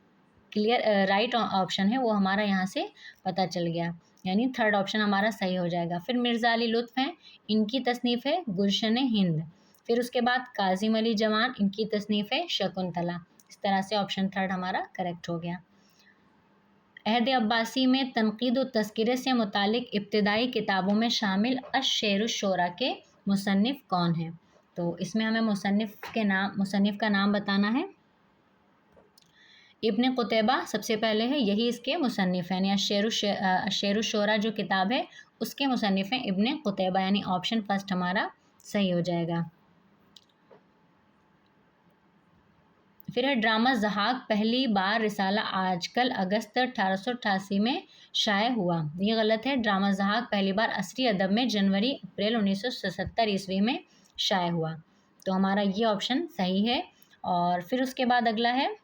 क्लियर राइट ऑप्शन है वो हमारा यहाँ से पता चल गया, यानी थर्ड ऑप्शन हमारा सही हो जाएगा। फिर मिर्ज़ा अली लुत्फ़ हैं, इनकी तसनीफ़ है गुलशन हिंद। फिर उसके बाद काज़िम अली जवान, इनकी तसनीफ़ है शकुंतला। इस तरह से ऑप्शन थर्ड हमारा करेक्ट हो गया। अहद अब्बासी में तनक़ीद व तज़किरे से मुतालिक इब्तिदाई किताबों में शामिल अश-शेर-उश-शोरा के मुसन्निफ़ कौन हैं? तो इसमें हमें मुसन्निफ़ का नाम बताना है। इब्न क़ुतैबा सबसे पहले है, यही इसके मुसन्निफ़ हैं, यानी अश-शेर-उश-शोरा जो किताब है उसके मुसन्निफ़ हैं इब्न क़ुतैबा, यानी ऑप्शन फर्स्ट हमारा सही हो जाएगा। फिर है ड्रामा ज़हाक पहली बार रिसाला आजकल अगस्त 1888 में शाये हुआ। ये गलत है। ड्रामा ज़हाक पहली बार असरी अदब में जनवरी अप्रैल 1977 ईस्वी में शाये हुआ। तो हमारा ये ऑप्शन सही है। और फिर उसके बाद अगला है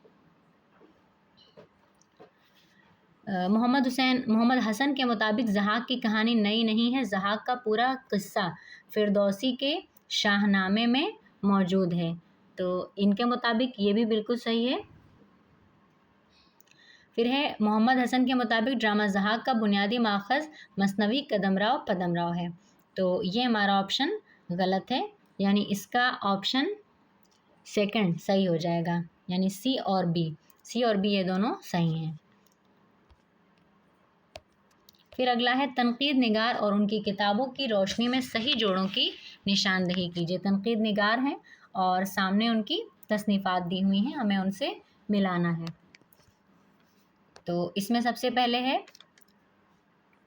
मोहम्मद हसन के मुताबिक ज़हाक की कहानी नई नहीं है। ज़हाक का पूरा किस्सा फिरदौसी के शाहनामे में मौजूद है। तो इनके मुताबिक ये भी बिल्कुल सही है। फिर है मोहम्मद हसन के मुताबिक ड्रामा ज़हाक का बुनियादी माखज़ मसनवी कदमराव पदमराव है। तो ये हमारा ऑप्शन गलत है, यानी इसका ऑप्शन सेकंड सही हो जाएगा, यानी सी और बी ये दोनों सही हैं। फिर अगला है तनकीद निगार और उनकी किताबों की रोशनी में सही जोड़ों की निशानदेही कीजिए। तनकीद निगार हैं और सामने उनकी तसनीफ़ात दी हुई हैं, हमें उनसे मिलाना है। तो इसमें सबसे पहले है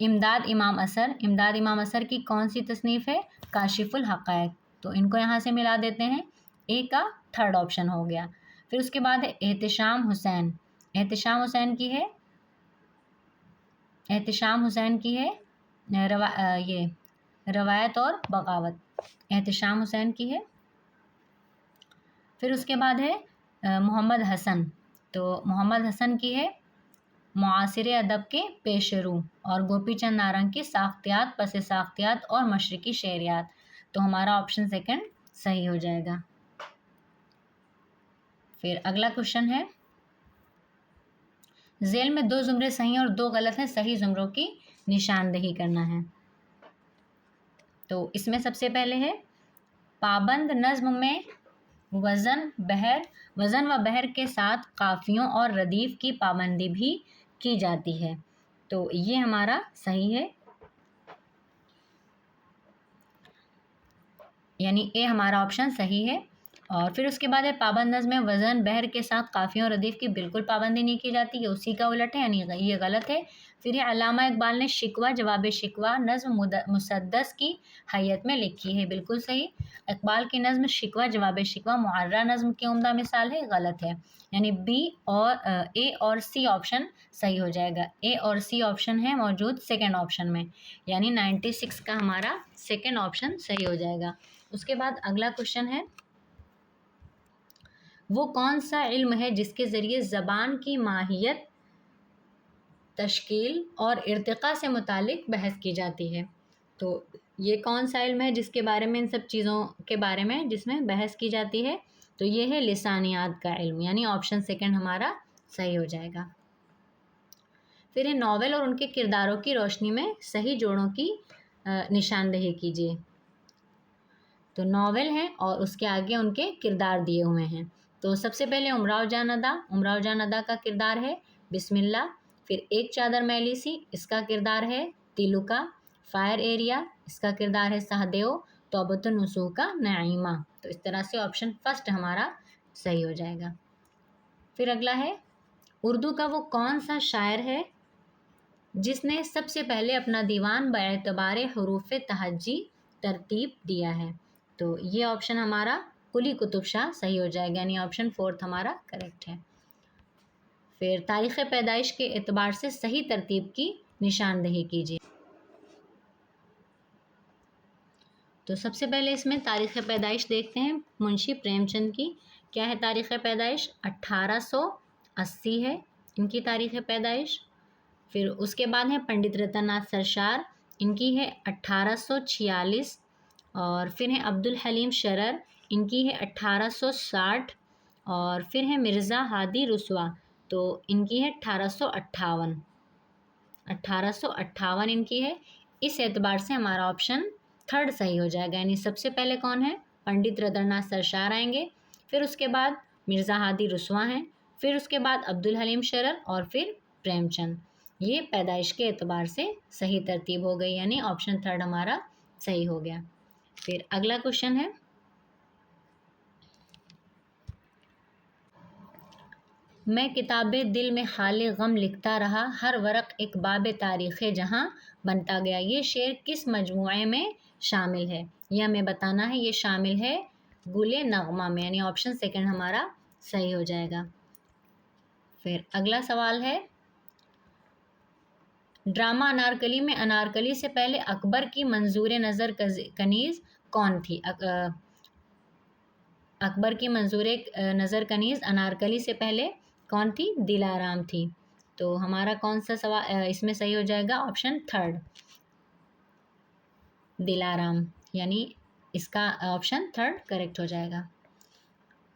इमदाद इमाम असर। इमदाद इमाम असर की कौन सी तसनीफ़ है? काशिफुल हक़ाइक़। तो इनको यहाँ से मिला देते हैं, ए का थर्ड ऑप्शन हो गया। फिर उसके बाद है एहतिशाम हुसैन। एहतिशाम हुसैन की है ये रवायत और बगावत। एहतिशाम हुसैन की है। फिर उसके बाद है मोहम्मद हसन। तो मोहम्मद हसन की है मुआसिर अदब के पेशरू और गोपी चंद नारंग की साख्तियात, पस साख्तियात और मशरकी शेरियात। तो हमारा ऑप्शन सेकंड सही हो जाएगा। फिर अगला क्वेश्चन है, ज़ेल में 2 ज़ुमरे सही और 2 गलत हैं, सही ज़ुमरों की निशानदेही करना है। तो इसमें सबसे पहले है पाबंद नज़्म में वज़न व बहर के साथ काफ़ियों और रदीफ़ की पाबंदी भी की जाती है। तो ये हमारा सही है, यानी ए हमारा ऑप्शन सही है। और फिर उसके बाद है पाबंद नज़्म में वज़न बहर के साथ काफ़ियों और रदीफ़ की बिल्कुल पाबंदी नहीं की जाती है, उसी का उलट है, यानी ये गलत है। फिर है अल्लामा इकबाल ने शिकवा जवाब शिकवा नज़्म मुसद्दस की हैयत में लिखी है, बिल्कुल सही। इकबाल की नज़्म शिकवा जवाब शिकवा मुअर्रा नज़्म की उम्दा मिसाल है, गलत है, यानी बी और ए और सी ऑप्शन सही हो जाएगा। ए और सी ऑप्शन है मौजूद सेकेंड ऑप्शन में, यानी 96 का हमारा सेकेंड ऑप्शन सही हो जाएगा। उसके बाद अगला क्वेश्चन है, वो कौन सा इल्म है जिसके ज़रिए ज़बान की माहियत, तश्कील और इर्तिक़ा से मुतालिक बहस की जाती है? तो ये कौन सा इल्म है जिसके बारे में, इन सब चीज़ों के बारे में जिसमें बहस की जाती है? तो ये है लिसानियात का इल्म, यानी ऑप्शन सेकंड हमारा सही हो जाएगा। फिर है नावल और उनके किरदारों की रोशनी में सही जोड़ों की निशानदेही कीजिए। तो नावल हैं और उसके आगे उनके किरदार दिए हुए हैं। तो सबसे पहले उमराव जान अदा का किरदार है बिस्मिल्लाह। फिर एक चादर मैली सी, इसका किरदार है तिलुका। फायर एरिया, इसका किरदार है सहदेव। तौबतुन नसूह का नईमा। तो इस तरह से ऑप्शन फर्स्ट हमारा सही हो जाएगा। फिर अगला है, उर्दू का वो कौन सा शायर है जिसने सबसे पहले अपना दीवान बएतबार हरूफ तहज्जी तरतीब दिया है? तो ये ऑप्शन हमारा कुली कुतुब शाह सही हो जाएगा, यानी ऑप्शन फोर्थ हमारा करेक्ट है। फिर तारीख़ पैदाइश के एतबार से सही तरतीब की निशानदेही कीजिए। तो सबसे पहले इसमें तारीख़ पैदाइश देखते हैं मुंशी प्रेमचंद की। क्या है तारीख़ पैदाइश? 1880 है इनकी तारीख़ पैदाइश। फिर उसके बाद है पंडित रतननाथ सरशार, इनकी है 1846। और फिर है अब्दुल हलीम शरर, इनकी है 1860। और फिर है मिर्ज़ा हादी रुस्वा, तो इनकी है 1858। 1858 इनकी है। इस एतबार से हमारा ऑप्शन थर्ड सही हो जाएगा। यानी सबसे पहले कौन है, पंडित रतननाथ सरशार आएंगे, फिर उसके बाद मिर्ज़ा हादी रुस्वा हैं, फिर उसके बाद अब्दुल हलीम शरर और फिर प्रेमचंद। ये पैदाइश के एतबार से सही तरतीब हो गई, यानी ऑप्शन थर्ड हमारा सही हो गया। फिर अगला क्वेश्चन है, मैं किताबे दिल में हाले गम लिखता रहा, हर वरक एक बाब तारीख़ जहाँ बनता गया। ये शेर किस मजमूए में शामिल है, यह हमें बताना है। ये शामिल है गुले नगमा में, यानी ऑप्शन सेकंड हमारा सही हो जाएगा। फिर अगला सवाल है, ड्रामा अनारकली में अनारकली से पहले अकबर की मंजूर नज़र कनीज़ कौन थी? अकबर की मंजूर नज़र कनीज़ अनारकली से पहले कौन थी? दिलाराम थी। तो हमारा कौन सा सवाल इसमें सही हो जाएगा? ऑप्शन थर्ड, दिलाराम, यानी इसका ऑप्शन थर्ड करेक्ट हो जाएगा।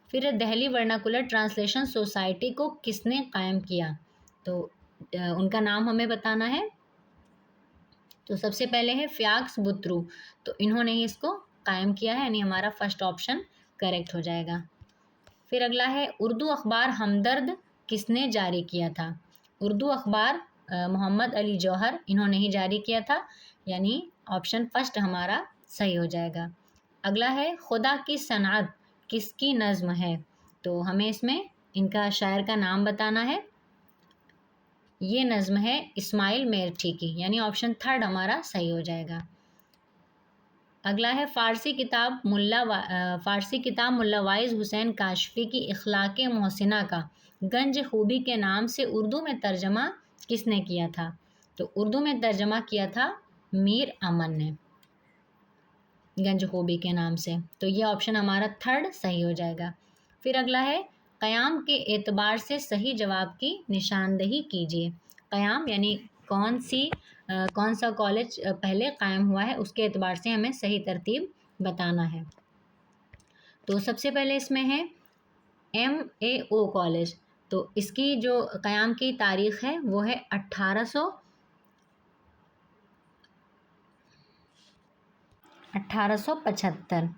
फिर दिल्ली वर्नाकुलर ट्रांसलेशन सोसाइटी को किसने कायम किया? तो उनका नाम हमें बताना है। तो सबसे पहले है फ्याक्स बुत्रू, तो इन्होंने ही इसको कायम किया है, यानी हमारा फर्स्ट ऑप्शन करेक्ट हो जाएगा। फिर अगला है, उर्दू अखबार हमदर्द किसने जारी किया था? उर्दू अखबार मोहम्मद अली जौहर, इन्होंने ही जारी किया था, यानी ऑप्शन फर्स्ट हमारा सही हो जाएगा। अगला है, खुदा की सनात किसकी नज़्म है? तो हमें इसमें इनका शायर का नाम बताना है। ये नज़्म है इस्माइल मेरठी की, यानी ऑप्शन थर्ड हमारा सही हो जाएगा। अगला है, फ़ारसी किताब मुल्ला वाइज़ हुसैन काशफ़ी की इख़्लाक़े मोहसिना का गंज खूबी के नाम से उर्दू में तर्जमा किसने किया था? तो उर्दू में तर्जमा किया था मीर अमन ने, गंज खूबी के नाम से। तो ये ऑप्शन हमारा थर्ड सही हो जाएगा। फिर अगला है, क़याम के एतबार से सही जवाब की निशानदही कीजिए। क़याम यानी कौन सा कॉलेज पहले कायम हुआ है, उसके एतबार से हमें सही तरतीब बताना है। तो सबसे पहले इसमें है MAO कॉलेज, तो इसकी जो क़याम की तारीख़ है वो है 1875।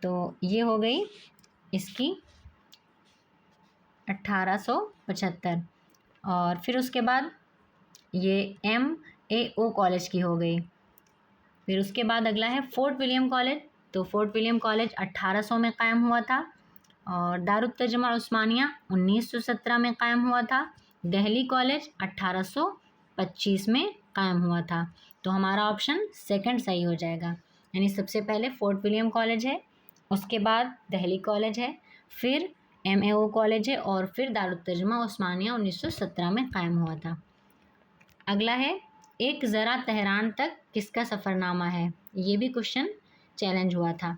तो ये हो गई इसकी 1875। और फिर उसके बाद ये MAO कॉलेज की हो गई। फिर उसके बाद अगला है फोर्ट विलियम कॉलेज, तो फोर्ट विलियम कॉलेज 1800 में कायम हुआ था। और दारुत तर्जुमा उस्मानिया 1917 में कायम हुआ था। दिल्ली कॉलेज 1825 में कायम हुआ था। तो हमारा ऑप्शन सेकंड सही हो जाएगा, यानी सबसे पहले फोर्ट विलियम कॉलेज है, उसके बाद दिल्ली कॉलेज है, फिर MAO कॉलेज है, और फिर दारुत तर्जुमा उस्मानिया 1917 में कायम हुआ था। अगला है, एक ज़रा तेहरान तक किसका सफ़रनामा है? ये भी क्वेश्चन चैलेंज हुआ था।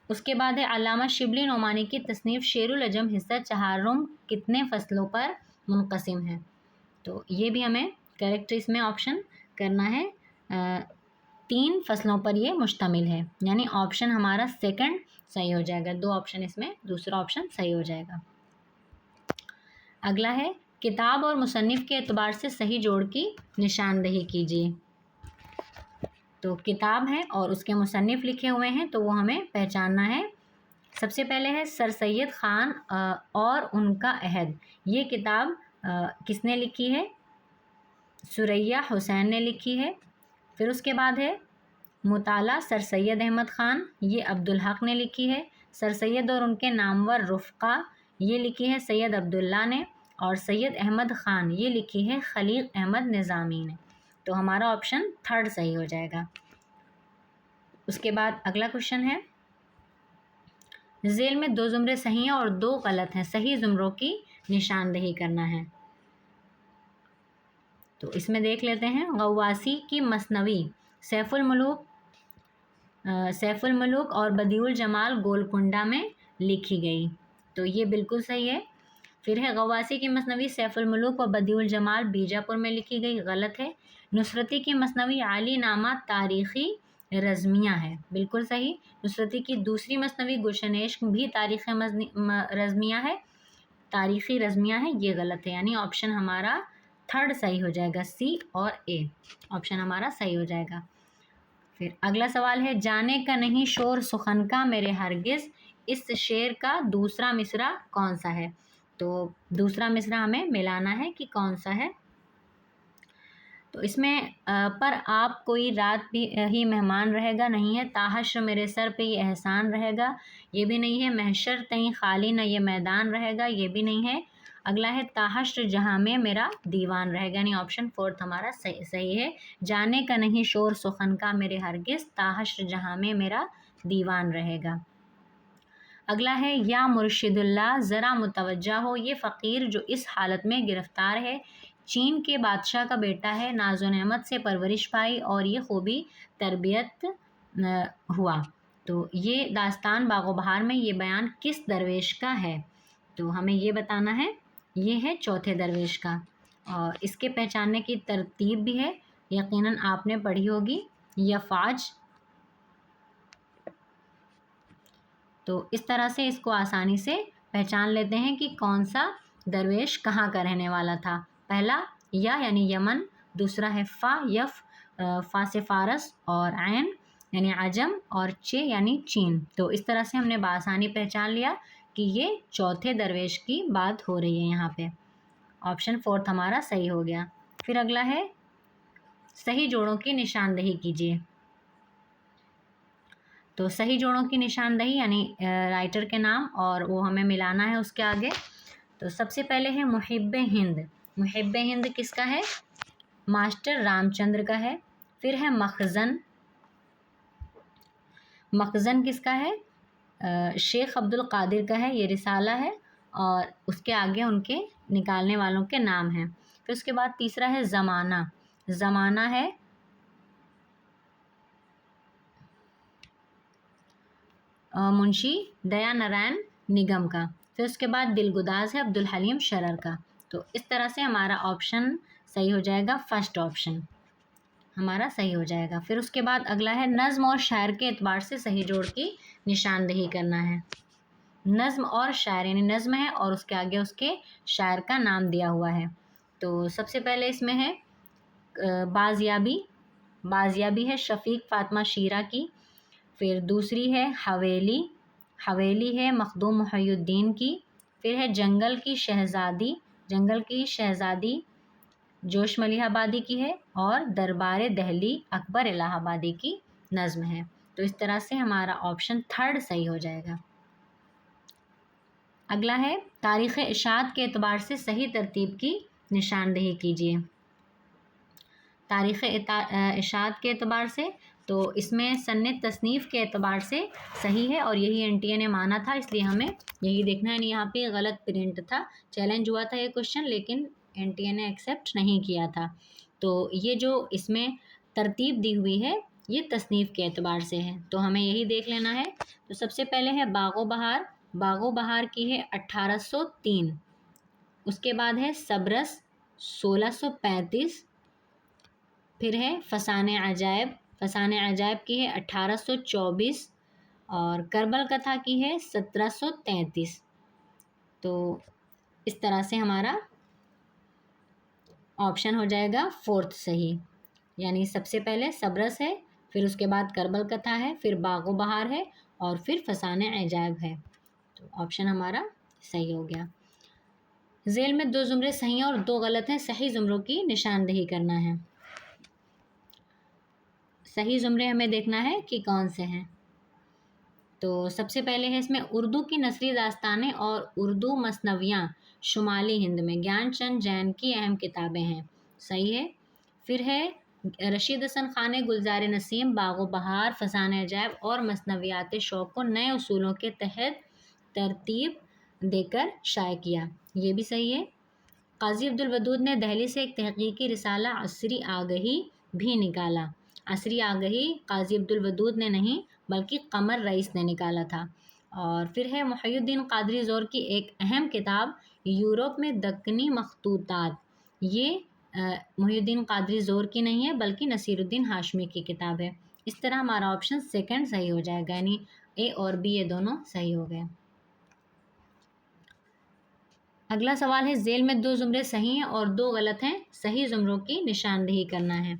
उसके बाद है, अल्लामा शिबली नोमानी की तसनीफ़ शेरुल अजम हिस्सा चहारुम कितने फ़सलों पर मुनक़सिम है? तो ये भी हमें करेक्ट इसमें ऑप्शन करना है। 3 फसलों पर ये मुश्तमिल है, यानी ऑप्शन हमारा सेकंड सही हो जाएगा। 2 ऑप्शन इसमें दूसरा ऑप्शन सही हो जाएगा। अगला है, किताब और मुसन्निफ़ के एतबार से सही जोड़ की निशानदही कीजिए। तो किताब है और उसके मुसन्निफ़ लिखे हुए हैं, तो वो हमें पहचानना है। सबसे पहले है सर सैयद ख़ान और उनका अहद। ये किताब किसने लिखी है? सुरैया हुसैन ने लिखी है। फिर उसके बाद है मुताला सर सैयद अहमद ख़ान, ये अब्दुल हक ने लिखी है। सर सैयद और उनके नामवर रुफ़क़ा, ये लिखी है सैयद अब्दुल्ला ने। और सैयद अहमद ख़ान, ये लिखी है खलील अहमद निज़ामी ने। तो हमारा ऑप्शन थर्ड सही हो जाएगा। उसके बाद अगला क्वेश्चन है, ज़ेल में 2 ज़ुमरे सही हैं और 2 गलत हैं, सही ज़ुमरों की निशानदही करना है। तो इसमें देख लेते हैं, गवासी की मसनवी सैफुल मुलूक और बदिउल जमाल गोलकुंडा में लिखी गई। तो ये बिल्कुल सही है। फिर है गवासी की मसनवी सैफुल मुलूक व बदिउल जमाल बीजापुर में लिखी गई, गलत है। नुसरती की मसनवी आली नामा तारीख़ी रज़मिया है, बिल्कुल सही। नुसरती की दूसरी मसनवी गुलशन भी तारीख़ रज़मिया है, तारीख़ी रज़मिया है, ये गलत है। यानी ऑप्शन हमारा थर्ड सही हो जाएगा, सी और ए ऑप्शन हमारा सही हो जाएगा। फिर अगला सवाल है, जाने का नहीं शोर सुखन का मेरे हरगिज़, इस शेर का दूसरा मिसरा कौन सा है? तो दूसरा मिसरा हमें मिलाना है कि कौन सा है। तो इसमें पर आप कोई रात भी ही मेहमान रहेगा नहीं है, ताहश्र मेरे सर पे ये एहसान रहेगा, ये भी नहीं है। महशर तई खाली न ये मैदान रहेगा, ये भी नहीं है। अगला है, ताहश्र जहाँ में मेरा दीवान रहेगा, यानी ऑप्शन फोर्थ हमारा सही है। जाने का नहीं शोर सुखन का मेरे हरगिज़, ताहश्र जहाँ में मेरा दीवान रहेगा। अगला है, या मुर्शिदुल्लाह ज़रा मुतवज्जा हो, ये फ़कीर जो इस हालत में गिरफ़्तार है, चीन के बादशाह का बेटा है, नाज़ो नेमत से परवरिश पाई और ये खूबी तरबियत हुआ। तो ये दास्तान बाग़ो बहार में ये बयान किस दरवेश का है? तो हमें ये बताना है, ये है चौथे दरवेश का। और इसके पहचानने की तरतीब भी है, यकीनन आपने पढ़ी होगी, यफ़ाज। तो इस तरह से इसको आसानी से पहचान लेते हैं कि कौन सा दरवेश कहाँ का रहने वाला था। पहला या यानी यमन, दूसरा है फ़ा से फ़ारस और ऐन यानी अजम और चे यानी चीन। तो इस तरह से हमने बआसानी पहचान लिया कि ये चौथे दरवेश की बात हो रही है यहाँ पे। ऑप्शन फोर्थ हमारा सही हो गया। फिर अगला है, सही जोड़ों की निशानदेही कीजिए। तो सही जोड़ों की निशानदेही यानी राइटर के नाम और वो हमें मिलाना है उसके आगे। तो सबसे पहले है मुहिब्बे हिंद। मुहिब्बे हिंद किसका है? मास्टर रामचंद्र का है। फिर है मखज़न। मखज़न किसका है? शेख अब्दुल कादिर का है, ये रिसाला है और उसके आगे उनके निकालने वालों के नाम हैं। फिर उसके बाद तीसरा है ज़माना। ज़माना है मुंशी दया नारायण निगम का। फिर उसके बाद दिलगुदाज है अब्दुल हलीम शरर का। तो इस तरह से हमारा ऑप्शन सही हो जाएगा, फर्स्ट ऑप्शन हमारा सही हो जाएगा। फिर उसके बाद अगला है, नज़्म और शायर के एतबार से सही जोड़ की निशानदेही करना है। नज़्म और शायर यानी नज़्म है और उसके आगे उसके शायर का नाम दिया हुआ है। तो सबसे पहले इसमें है बाज़ियाबी। बाज़ियाबी है शफ़ीक फ़ातिमा शीरा की। फिर दूसरी है हवेली। हवेली है मखदूम मुहय्युद्दीन की। फिर है जंगल की शहज़ादी। जंगल की शहज़ादी जोश मलिहाबादी की है। और दरबार दहली अकबर इलाहाबादी की नज़्म है। तो इस तरह से हमारा ऑप्शन थर्ड सही हो जाएगा। अगला है, तारीख़ इशात के एतबार से सही तरतीब की निशानदेही कीजिए। तारीख़ इशात के एतबार से तो इसमें सन्ने तसनीफ़ के एतबार से सही है और यही एनटीए ने माना था, इसलिए हमें यही देखना है। यहाँ पे गलत प्रिंट था, चैलेंज हुआ था ये क्वेश्चन, लेकिन एनटीए ने एक्सेप्ट नहीं किया था। तो ये जो इसमें तरतीब दी हुई है ये तसनीफ़ के एतबार से है, तो हमें यही देख लेना है। तो सबसे पहले है बाग़ो बहार। बाग़ो बहार की है 1803। उसके बाद है सबरस 1635। फिर है फ़साने अजायब। फ़साने अजायब की है 1824 और करबल कथा की है 1733। तो इस तरह से हमारा ऑप्शन हो जाएगा फोर्थ सही, यानी सबसे पहले सबरस है, फिर उसके बाद करबल कथा है, फिर बाग़ो बहार है और फिर फ़साने अजायब है। तो ऑप्शन हमारा सही हो गया। ज़ेल में 2 ज़ुमरे सही हैं और 2 गलत हैं, सही ज़ुमरों की निशानदेही करना है। सही ज़ुमरे हमें देखना है कि कौन से हैं। तो सबसे पहले है इसमें उर्दू की नसरी दास्तानें और उर्दू मसनवियाँ शुमाली हिंद में, ज्ञानचंद जैन की अहम किताबें हैं, सही है। फिर है रशीद हसन खान ने गुलजार नसीम, बाग़ो बहार, फ़साने अजायब और मसनवियात शौक़ को नए उसूलों के तहत तरतीब देकर शाये किया, ये भी सही है। काजी अब्दुल वदूद ने दहली से एक तहक़ीक़ी रिसाला असरी आगही भी निकाला। असरी आगही काजी अब्दुल वदूद ने नहीं बल्कि कमर रईस ने निकाला था। और फिर है मुहियुद्दीन कादरी ज़ोर की एक अहम किताब यूरोप में दक्कनी मखतूतात। ये मुहियुद्दीन कादरी ज़ोर की नहीं है बल्कि नसीरुद्दीन हाशमी की किताब है। इस तरह हमारा ऑप्शन सेकंड सही हो जाएगा, यानी ए और बी ये दोनों सही हो गए। अगला सवाल है, झेल में 2 जुमरे सही हैं और 2 गलत हैं, सही जुमरों की निशानदेही करना है।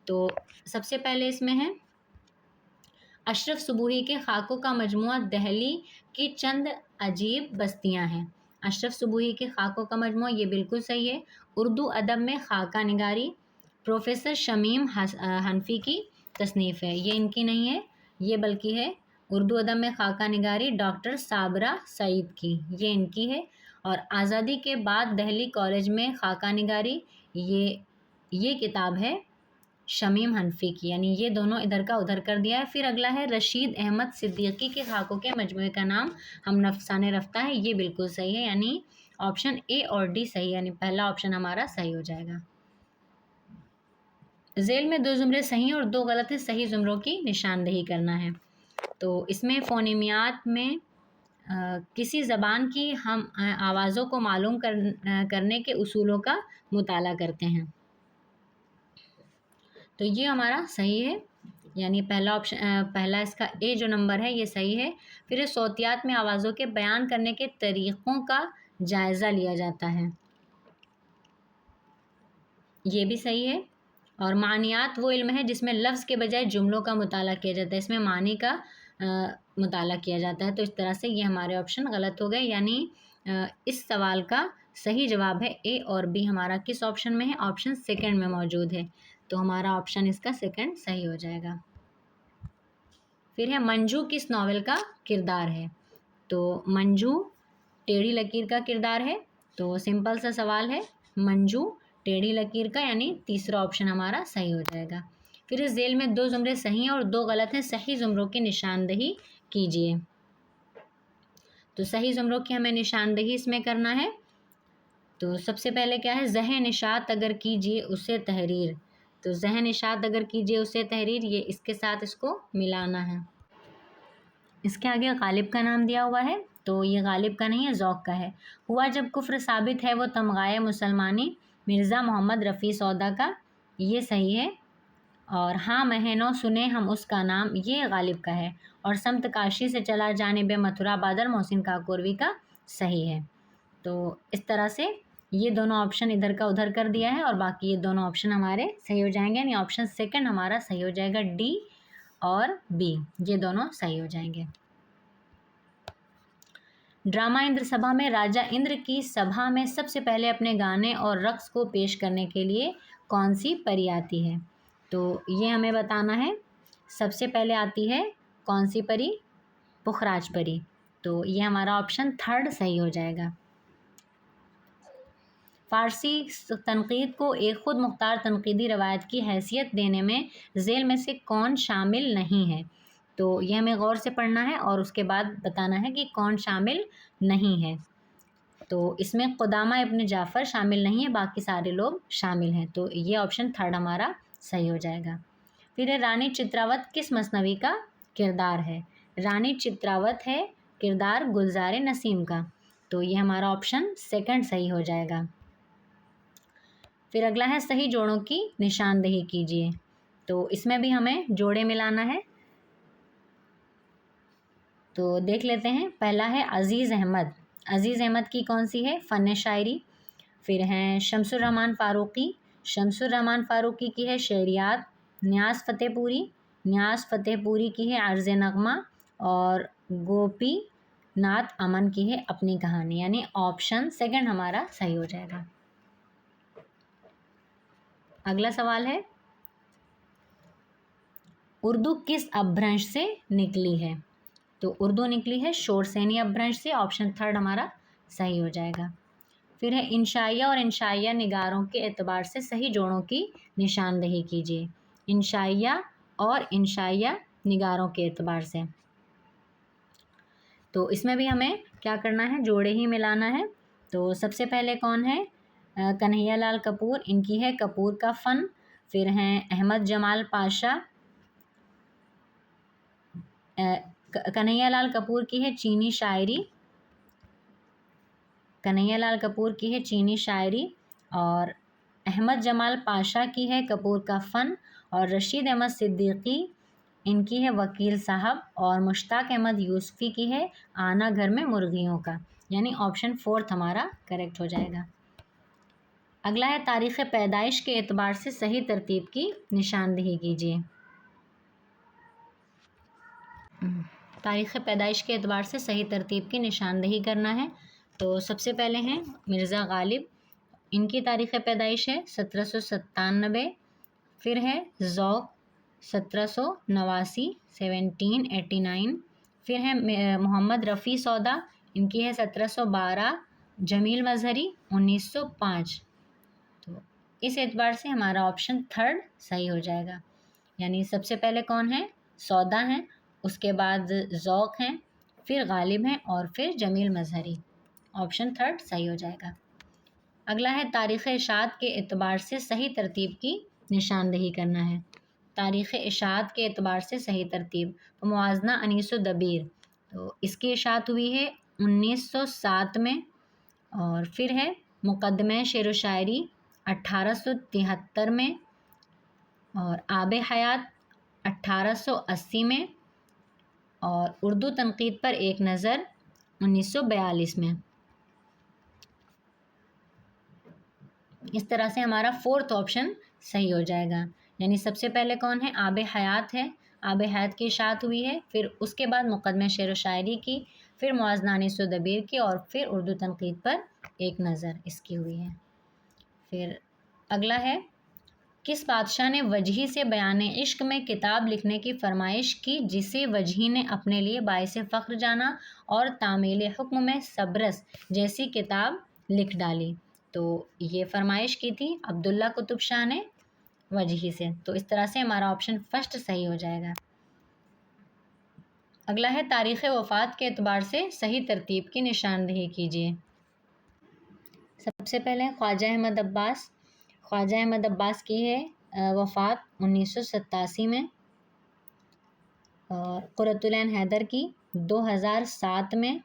तो सबसे पहले इसमें है, अशरफ सुबूही के खाकों का मजमुआ दहली की चंद अजीब बस्तियां हैं। अशरफ सुबूही के खाकों का मजमुआ ये बिल्कुल सही है। उर्दू अदब में खाका निगारी प्रोफेसर शमीम हनफी की तसनीफ़ है, ये इनकी नहीं है, ये बल्कि है उर्दू अदब में खाका निगारी डॉक्टर साबरा सईद की, ये इनकी है। और आज़ादी के बाद दहली कॉलेज में खाका निगारी, ये किताब है शमीम हनफी की, यानी ये दोनों इधर का उधर कर दिया है। फिर अगला है, रशीद अहमद सिद्दीकी के खाकों के मजमूए का नाम हम नफसाने रफ्ता है, ये बिल्कुल सही है, यानी ऑप्शन ए और डी सही है, यानी पहला ऑप्शन हमारा सही हो जाएगा। झेल में 2 जुमरे सही और 2 गलत है, सही जुमरों की निशानदेही करना है। तो इसमें फ़ोनीमियात में किसी ज़बान की हम आवाज़ों को मालूम करने के उसूलों का मुताला करते हैं। तो ये हमारा सही है, यानी पहला ऑप्शन पहला इसका ए जो नंबर है ये सही है। फिर ये सौतियात में आवाज़ों के बयान करने के तरीक़ों का जायज़ा लिया जाता है, ये भी सही है। और मानियात वो इल्म है जिसमें लफ्ज़ के बजाय जुमलों का मुताला किया जाता है, इसमें मानी का मुताला किया जाता है। तो इस तरह से ये हमारे ऑप्शन गलत हो गए, यानी इस सवाल का सही जवाब है ए और बी हमारा किस ऑप्शन में है, ऑप्शन सेकंड में मौजूद है। तो हमारा ऑप्शन इसका सेकंड सही हो जाएगा। फिर है, मंजू किस नावल का किरदार है। तो मंजू टेढ़ी लकीर का किरदार है। तो सिंपल सा सवाल है, मंजू टेढ़ी लकीर का, यानी तीसरा ऑप्शन हमारा सही हो जाएगा। फिर इस झेल में 2 जुमरे सही हैं और 2 गलत हैं, सही जुमरों की निशानदेही कीजिए। तो सही जुमरों की हमें निशानदेही इसमें करना है। तो सबसे पहले क्या है, ज़हन निशात अगर कीजिए उसे तहरीर। तो ज़हन निशात अगर कीजिए उसे तहरीर, ये इसके साथ इसको मिलाना है। इसके आगे गालिब का नाम दिया हुआ है, तो ये गालिब का नहीं है, ज़ौक़ का है। हुआ जब कुफ्र साबित है वो तमगाए मुसलमानी मिर्ज़ा मोहम्मद रफ़ी सौदा का, ये सही है। और हाँ महीनों सुने हम उसका नाम, ये गालिब का है। और समत काशी से चला जानिब मथुरा बादल मोहसिन काकोरवी का सही है। तो इस तरह से ये दोनों ऑप्शन इधर का उधर कर दिया है और बाकी ये दोनों ऑप्शन हमारे सही हो जाएंगे, यानी ऑप्शन सेकंड हमारा सही हो जाएगा, डी और बी ये दोनों सही हो जाएंगे। ड्रामा इंद्र सभा में राजा इंद्र की सभा में सबसे पहले अपने गाने और रक्स को पेश करने के लिए कौन सी परी आती है। तो ये हमें बताना है, सबसे पहले आती है कौन सी परी, पुखराज परी। तो ये हमारा ऑप्शन थर्ड सही हो जाएगा। फ़ारसी तनक़ीद को एक ख़ुद मुख्तार तनक़ीदी रवायत की हैसियत देने में झेल में से कौन शामिल नहीं है। तो ये हमें गौर से पढ़ना है और उसके बाद बताना है कि कौन शामिल नहीं है। तो इसमें क़ुदामा इब्न जाफ़र शामिल नहीं है, बाकी सारे लोग शामिल हैं। तो ये ऑप्शन थर्ड हमारा सही हो जाएगा। फिर रानी चित्रावत किस मसनवी का किरदार है। रानी चित्रावत है किरदार गुलज़ार नसीम का। तो ये हमारा ऑप्शन सेकंड सही हो जाएगा। फिर अगला है, सही जोड़ों की निशानदेही कीजिए। तो इसमें भी हमें जोड़े मिलाना है। तो देख लेते हैं, पहला है अज़ीज़ अहमद। अज़ीज़ अहमद की कौन सी है, फ़न शायरी। फिर हैं शमसुर रहमान फ़ारूक़ी। शमसुर रहमान फ़ारूक़ी की है शेरियात। न्याज़ फ़तेहपुरी। न्याज़ फ़तेहपुरी की है अर्ज़ नग़मा। और गोपी नाथ अमन की है अपनी कहानी, यानी ऑप्शन सेकंड हमारा सही हो जाएगा। अगला सवाल है, उर्दू किस अपभ्रंश से निकली है। तो उर्दू निकली है शोरसेनी अपभ्रंश से, ऑप्शन थर्ड हमारा सही हो जाएगा। फिर है, इंशाइया और इंशाइया निगारों के एतबार से सही जोड़ों की निशानदेही कीजिए। इंशाइया और इंशाइया निगारों के एतबार से। तो इसमें भी हमें क्या करना है, जोड़े ही मिलाना है। तो सबसे पहले कौन है, कन्हैया लाल कपूर, इनकी है कपूर का फ़न। फिर हैं अहमद जमाल पाशा, कन्हैयालाल कपूर की है चीनी शायरी, कन्हैयालाल कपूर की है चीनी शायरी, और अहमद जमाल पाशा की है कपूर का फ़न, और रशीद अहमद सिद्दीकी इनकी है वकील साहब, और मुश्ताक अहमद यूसुफ़ी की है आना घर में मुर्गियों का। यानी ऑप्शन 4 हमारा करेक्ट हो जाएगा। अगला है तारीख़ पैदाइश के एतबार से सही तरतीब की निशानदेही कीजिए। तारीख़ पैदाइश के एतबार से सही तरतीब की निशानदेही करना है। तो सबसे पहले हैं मिर्ज़ा गालिब, इनकी तारीख़ पैदाइश है 1797। फिर है ज़ौक़ 1789 1789। फिर है मोहम्मद रफ़ी सौदा, इनकी है 1712। जमील मज़हरी 1905। तो इस एतबार से हमारा ऑप्शन 3 सही हो जाएगा। यानी सबसे पहले कौन है, सौदा हैं, उसके बाद ज़ौक़ हैं, फिर गालिब हैं, और फिर जमील मज़हरी। ऑप्शन 3 सही हो जाएगा। अगला है तारीख़ इशाअत के एतबार से सही तरतीब की निशानदेही करना है। तारीख़ इशाअत के एतबार से सही तरतीब, तो मुआज़ना अनीस दबीर, तो इसकी इशाअत हुई है 1907 में। और फिर है मुक़द्दमे शेर व शायरी 1873 में, और आब हयात 1880 में, और उर्दू तनक़ीद पर एक नज़र 1942 में। इस तरह से हमारा 4th ऑप्शन सही हो जाएगा। यानी सबसे पहले कौन है, आब हयात है, आब हयात की इशाअत हुई है, फिर उसके बाद मुक़द्दमे शेर व शायरी की, फिर मुआज़ना अनीस दबीर की, और फिर उर्दू तनक़ीद पर एक नज़र इसकी हुई है। फिर अगला है किस बादशाह ने वजही से बयान इश्क में किताब लिखने की फरमाइश की, जिसे वजही ने अपने लिए बाइस फ़ख्र जाना और तामील हुक्म में सबरस जैसी किताब लिख डाली। तो ये फरमाइश की थी अब्दुल्ला कुतुब शाह ने वजही से। तो इस तरह से हमारा ऑप्शन 1 सही हो जाएगा। अगला है तारीख़ वफ़ात के एतबार से सही तरतीब की निशानदेही कीजिए। सबसे पहले ख्वाजा अहमद अब्बास, ख्वाजा अहमद अब्बास की है वफ़ात 1987 में, और क़ुर्रतुल ऐन हैदर की 2007 में,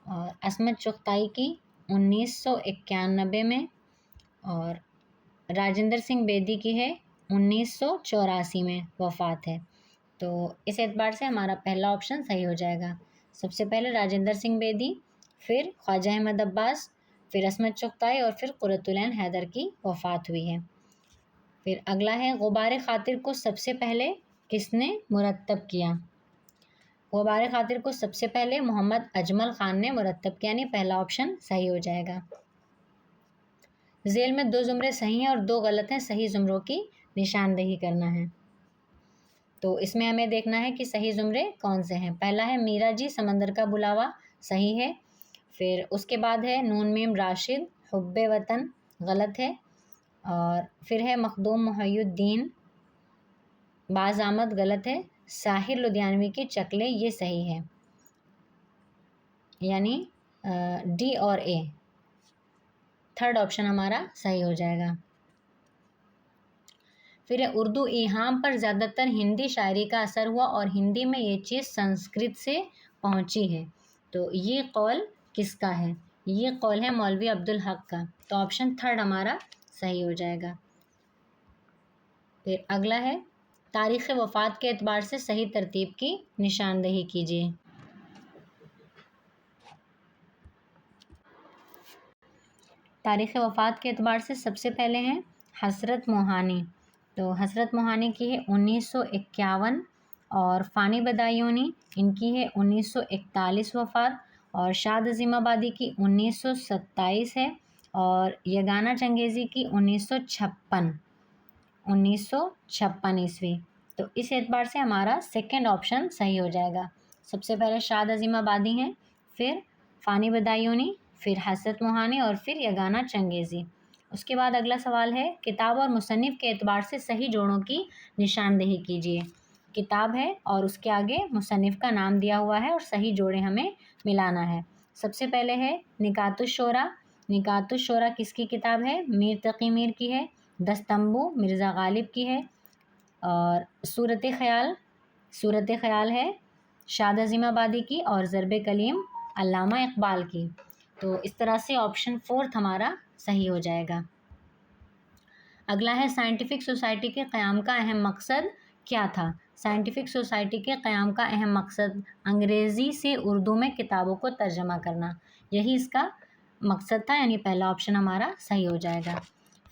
और असमत चुग़ताई की 1991 में, और राजेंद्र सिंह बेदी की है 1984 में वफ़ात है। तो इस एतबार से हमारा पहला ऑप्शन सही हो जाएगा। सबसे पहले राजेंद्र सिंह बेदी, फिर ख्वाजा अहमद अब्बास, फिर असमत चुग़ताई, और फिर क़ुर्रतुल ऐन हैदर की वफ़ात हुई है। फिर अगला है ग़ुबार ख़ातिर को सबसे पहले किसने मुरतब किया। ग़ुबार ख़ातिर को सबसे पहले मोहम्मद अजमल ख़ान ने मुरतब किया, यानी पहला ऑप्शन सही हो जाएगा। ज़ेल में 2 ज़ुमरे सही हैं और 2 गलत हैं, सही ज़ुमरों की निशानदेही करना है। तो इसमें हमें देखना है कि सही ज़ुमरे कौन से हैं। पहला है मीरा जी समंदर का बुलावा, सही है। फिर उसके बाद है नून मीम राशिद हुब्बे वतन, गलत है। और फिर है मखदूम मुहय्युद्दीन बाज़ आमद, गलत है। साहिर लुधियानवी की चकले, ये सही है, यानी डी और ए, 3rd ऑप्शन हमारा सही हो जाएगा। फिर उर्दू ईहाम पर ज़्यादातर हिंदी शायरी का असर हुआ और हिंदी में ये चीज़ संस्कृत से पहुंची है। तो ये कौल किसका है, ये कौल है मौलवी अब्दुल हक का। तो ऑप्शन 3rd हमारा सही हो जाएगा। फिर अगला है तारीख़ वफ़ात के एतबार से सही तरतीब की निशानदेही कीजिए। तारीख़ वफ़ात के एतबार से सबसे पहले हैं हसरत मोहानी, तो हसरत मोहानी की है 1951, और फ़ानी बदायूनी इनकी है 1941 वफ़ात, और शाद अज़ीमाबादी की 1927 है, और यगाना चंगेज़ी की 1956 ईस्वी। तो इस एतबार से हमारा 2nd ऑप्शन सही हो जाएगा। सबसे पहले शाद अज़ीमाबादी हैं, फिर फ़ानी बदायूनी, फिर हसरत मोहानी, और फिर यगाना चंगेज़ी। उसके बाद अगला सवाल है किताब और मुसन्निफ़ के एतबार से सही जोड़ों की निशानदेही कीजिए। किताब है और उसके आगे मुसन्निफ़ का नाम दिया हुआ है और सही जोड़े हमें मिलाना है। सबसे पहले है निकातुश्शोरा, निकातुश्शोरा किसकी किताब है, मीर तक़ी मीर की है। दस्तंबू मिर्ज़ा गालिब की है। और सूरत ख़याल, सूरत ख़याल है शाद अज़ीमाबादी की और ज़रब कलीम अल्लामा इकबाल की। तो इस तरह से ऑप्शन 4 हमारा सही हो जाएगा। अगला है साइंटिफिक सोसाइटी के क़याम का अहम मकसद क्या था। साइंटिफिक सोसाइटी के क़याम का अहम मकसद अंग्रेज़ी से उर्दू में किताबों को तर्जमा करना, यही इसका मकसद था, यानी पहला ऑप्शन हमारा सही हो जाएगा।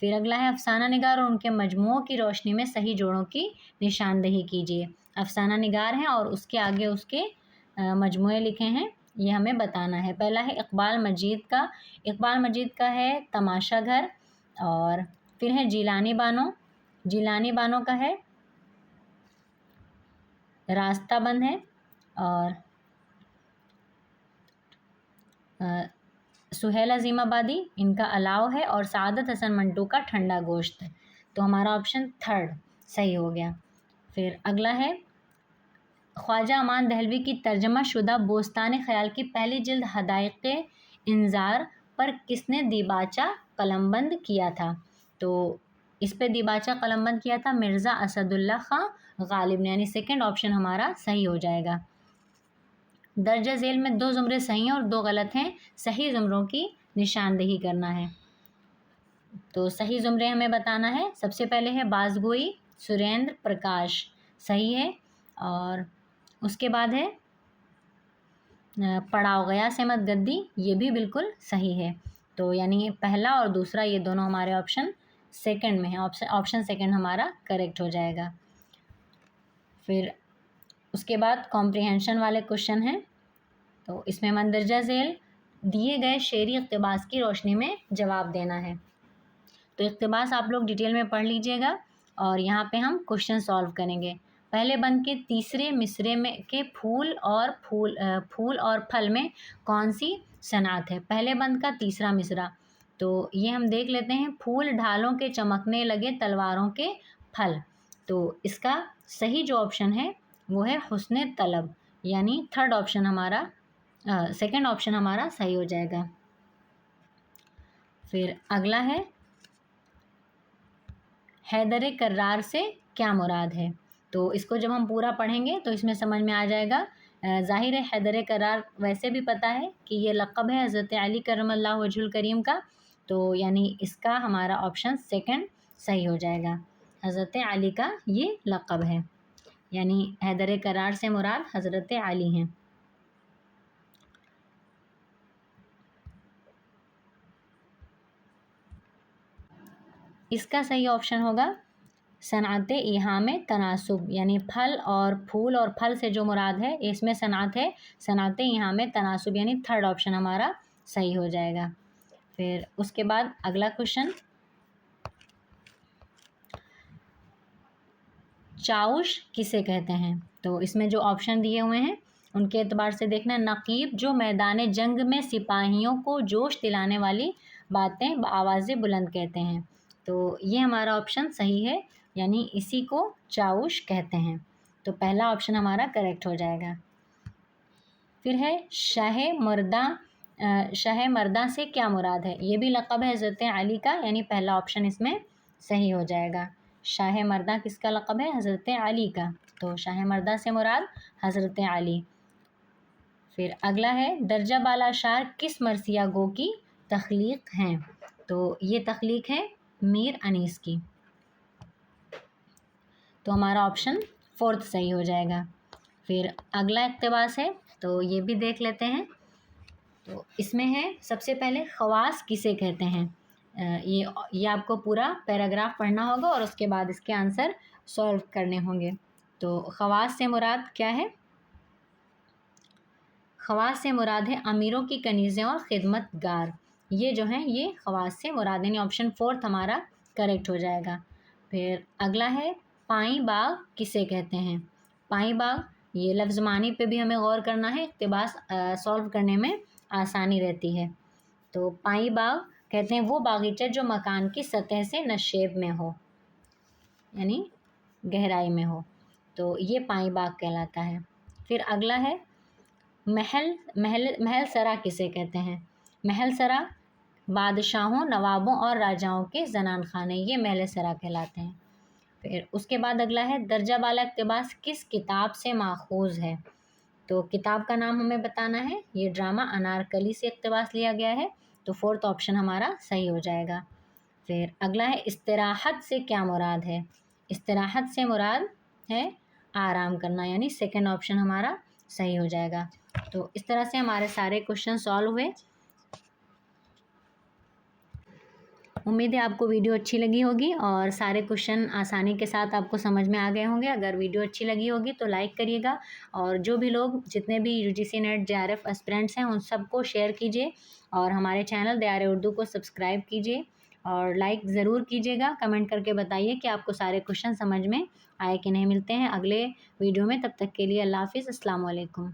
फिर अगला है अफसाना निगार और उनके मजमूओं की रोशनी में सही जोड़ों की निशानदेही कीजिए। अफसाना निगार हैं और उसके आगे उसके मजमूए लिखे हैं, ये हमें बताना है। पहला है इकबाल मजीद का है तमाशा घर, और फिर है जिलानी बानो का है रास्ता बंद है, और सुहेल अज़ीमाबादी इनका अलाव है, और सादत हसन मंटू का ठंडा गोश्त। तो हमारा ऑप्शन 3 सही हो गया। फिर अगला है ख्वाजा अमान दहलवी की तर्जमा शुदा बोस्तान ख्याल की पहली जिल्द हदायक़ इंजार पर किसने दीबाचा कलमबंद किया था। तो इस पे दीबाचा कलमबंद किया था मिर्ज़ा असदुल्ला ख़ां गालिब ने, यानी सेकंड ऑप्शन हमारा सही हो जाएगा। दर्जा झेल में 2 ज़ुमरे सही हैं और 2 गलत हैं, सही ज़ुमरों की निशानदेही करना है। तो सही ज़ुमरे हमें बताना है। सबसे पहले है बाज़गोई सुरेंद्र प्रकाश, सही है, और उसके बाद है पड़ाव गयास अहमद गद्दी, ये भी बिल्कुल सही है। तो यानी पहला और दूसरा ये दोनों हमारे ऑप्शन सेकंड में है, ऑप्शन सेकंड हमारा करेक्ट हो जाएगा। फिर उसके बाद कॉम्प्रिहेंशन वाले क्वेश्चन हैं, तो इसमें मंदरजा झेल दिए गए शेरी इक़्तिबास की रोशनी में जवाब देना है। तो इक़्तिबास आप लोग डिटेल में पढ़ लीजिएगा और यहाँ पे हम क्वेश्चन सॉल्व करेंगे। पहले बंद के तीसरे मिसरे में के फूल और फल में कौन सी सनात है। पहले बंद का तीसरा मिसरा, तो ये हम देख लेते हैं। फूल ढालों के चमकने लगे तलवारों के फल, तो इसका सही जो ऑप्शन है वो है हुस्ने तलब, यानी थर्ड ऑप्शन हमारा सेकंड ऑप्शन हमारा सही हो जाएगा। फिर अगला है हैदर कर्रार से क्या मुराद है। तो इसको जब हम पूरा पढ़ेंगे तो इसमें समझ में आ जाएगा। ज़ाहिर है हैदर कर्रार वैसे भी पता है कि ये लक़ब है हज़रत अली करमल्लाहु वजहुल करीम का, तो यानी इसका हमारा ऑप्शन सेकंड सही हो जाएगा। हज़रत अली का ये लक़ब है, यानी हैदर कर्रार से मुराद हज़रत अली हैं। इसका सही ऑप्शन होगा सनात इहाम तनासुब, यानी फल और फूल और फल से जो मुराद है इसमें सनात है सनात इहाम तनासुब, यानी थर्ड ऑप्शन हमारा सही हो जाएगा। फिर उसके बाद अगला क्वेश्चन, चाउश किसे कहते हैं। तो इसमें जो ऑप्शन दिए हुए हैं उनके एतबार से देखना। नकीब जो मैदान जंग में सिपाहियों को जोश दिलाने वाली बातें आवाज़ें बुलंद कहते हैं, तो ये हमारा ऑप्शन सही है, यानी इसी को चाउश कहते हैं। तो पहला ऑप्शन हमारा करेक्ट हो जाएगा। फिर है शाह मर्दा से क्या मुराद है। ये भी लक़ब है हज़रत अली का, यानी पहला ऑप्शन इसमें सही हो जाएगा। शाह मर्दा किसका लक़ब है, हज़रत अली का, तो शाह मर्दा से मुराद हज़रत अली। फिर अगला है दर्जा बाला शार किस मरसिया गो की तख्लीक हैं। तो ये तख्लीक है मीर अनीस की, तो हमारा ऑप्शन 4 सही हो जाएगा। फिर अगला इक़्तिबास है, तो ये भी देख लेते हैं। तो इसमें है सबसे पहले ख़वास किसे कहते हैं। ये आपको पूरा पैराग्राफ पढ़ना होगा और उसके बाद इसके आंसर सॉल्व करने होंगे। तो ख़वास से मुराद क्या है। ख़वास से मुराद है अमीरों की कनीज़ें और खिदमतगार, ये जो हैं ये ख़वास से मुराद, यानी ऑप्शन 4 हमारा करेक्ट हो जाएगा। फिर अगला है पाई बाग किसे कहते हैं। पाई बाग, ये लफ्ज़ मानी पे भी हमें गौर करना है, इक़्तिबास सॉल्व करने में आसानी रहती है। तो पाई बाग कहते हैं वो बागीचा जो मकान की सतह से नशेब में हो, यानी गहराई में हो, तो ये पाई बाग कहलाता है। फिर अगला है महल सरा किसे कहते हैं। महल सरा बादशाहों, नवाबों और राजाओं के जनान खाने, ये महल सरा कहलाते हैं। फिर उसके बाद अगला है दर्जा बाला इक़्तिबास किस किताब से माखूज़ है। तो किताब का नाम हमें बताना है। ये ड्रामा अनारकली से इक़्तिबास लिया गया है, तो फोर्थ ऑप्शन हमारा सही हो जाएगा। फिर अगला है इस्तिराहत से क्या मुराद है। इस्तिराहत से मुराद है आराम करना, यानी सेकंड ऑप्शन हमारा सही हो जाएगा। तो इस तरह से हमारे सारे क्वेश्चन सॉल्व हुए। उम्मीद है आपको वीडियो अच्छी लगी होगी और सारे क्वेश्चन आसानी के साथ आपको समझ में आ गए होंगे। अगर वीडियो अच्छी लगी होगी तो लाइक करिएगा, और जो भी लोग जितने भी यूजीसी नेट जेआरएफ एस्पिरेंट्स हैं उन सबको शेयर कीजिए, और हमारे चैनल दयारे उर्दू को सब्सक्राइब कीजिए और लाइक ज़रूर कीजिएगा। कमेंट करके बताइए कि आपको सारे क्वेश्चन समझ में आए कि नहीं। मिलते हैं अगले वीडियो में, तब तक के लिए अल्लाह हाफ़िज़, अस्सलाम वालेकुम।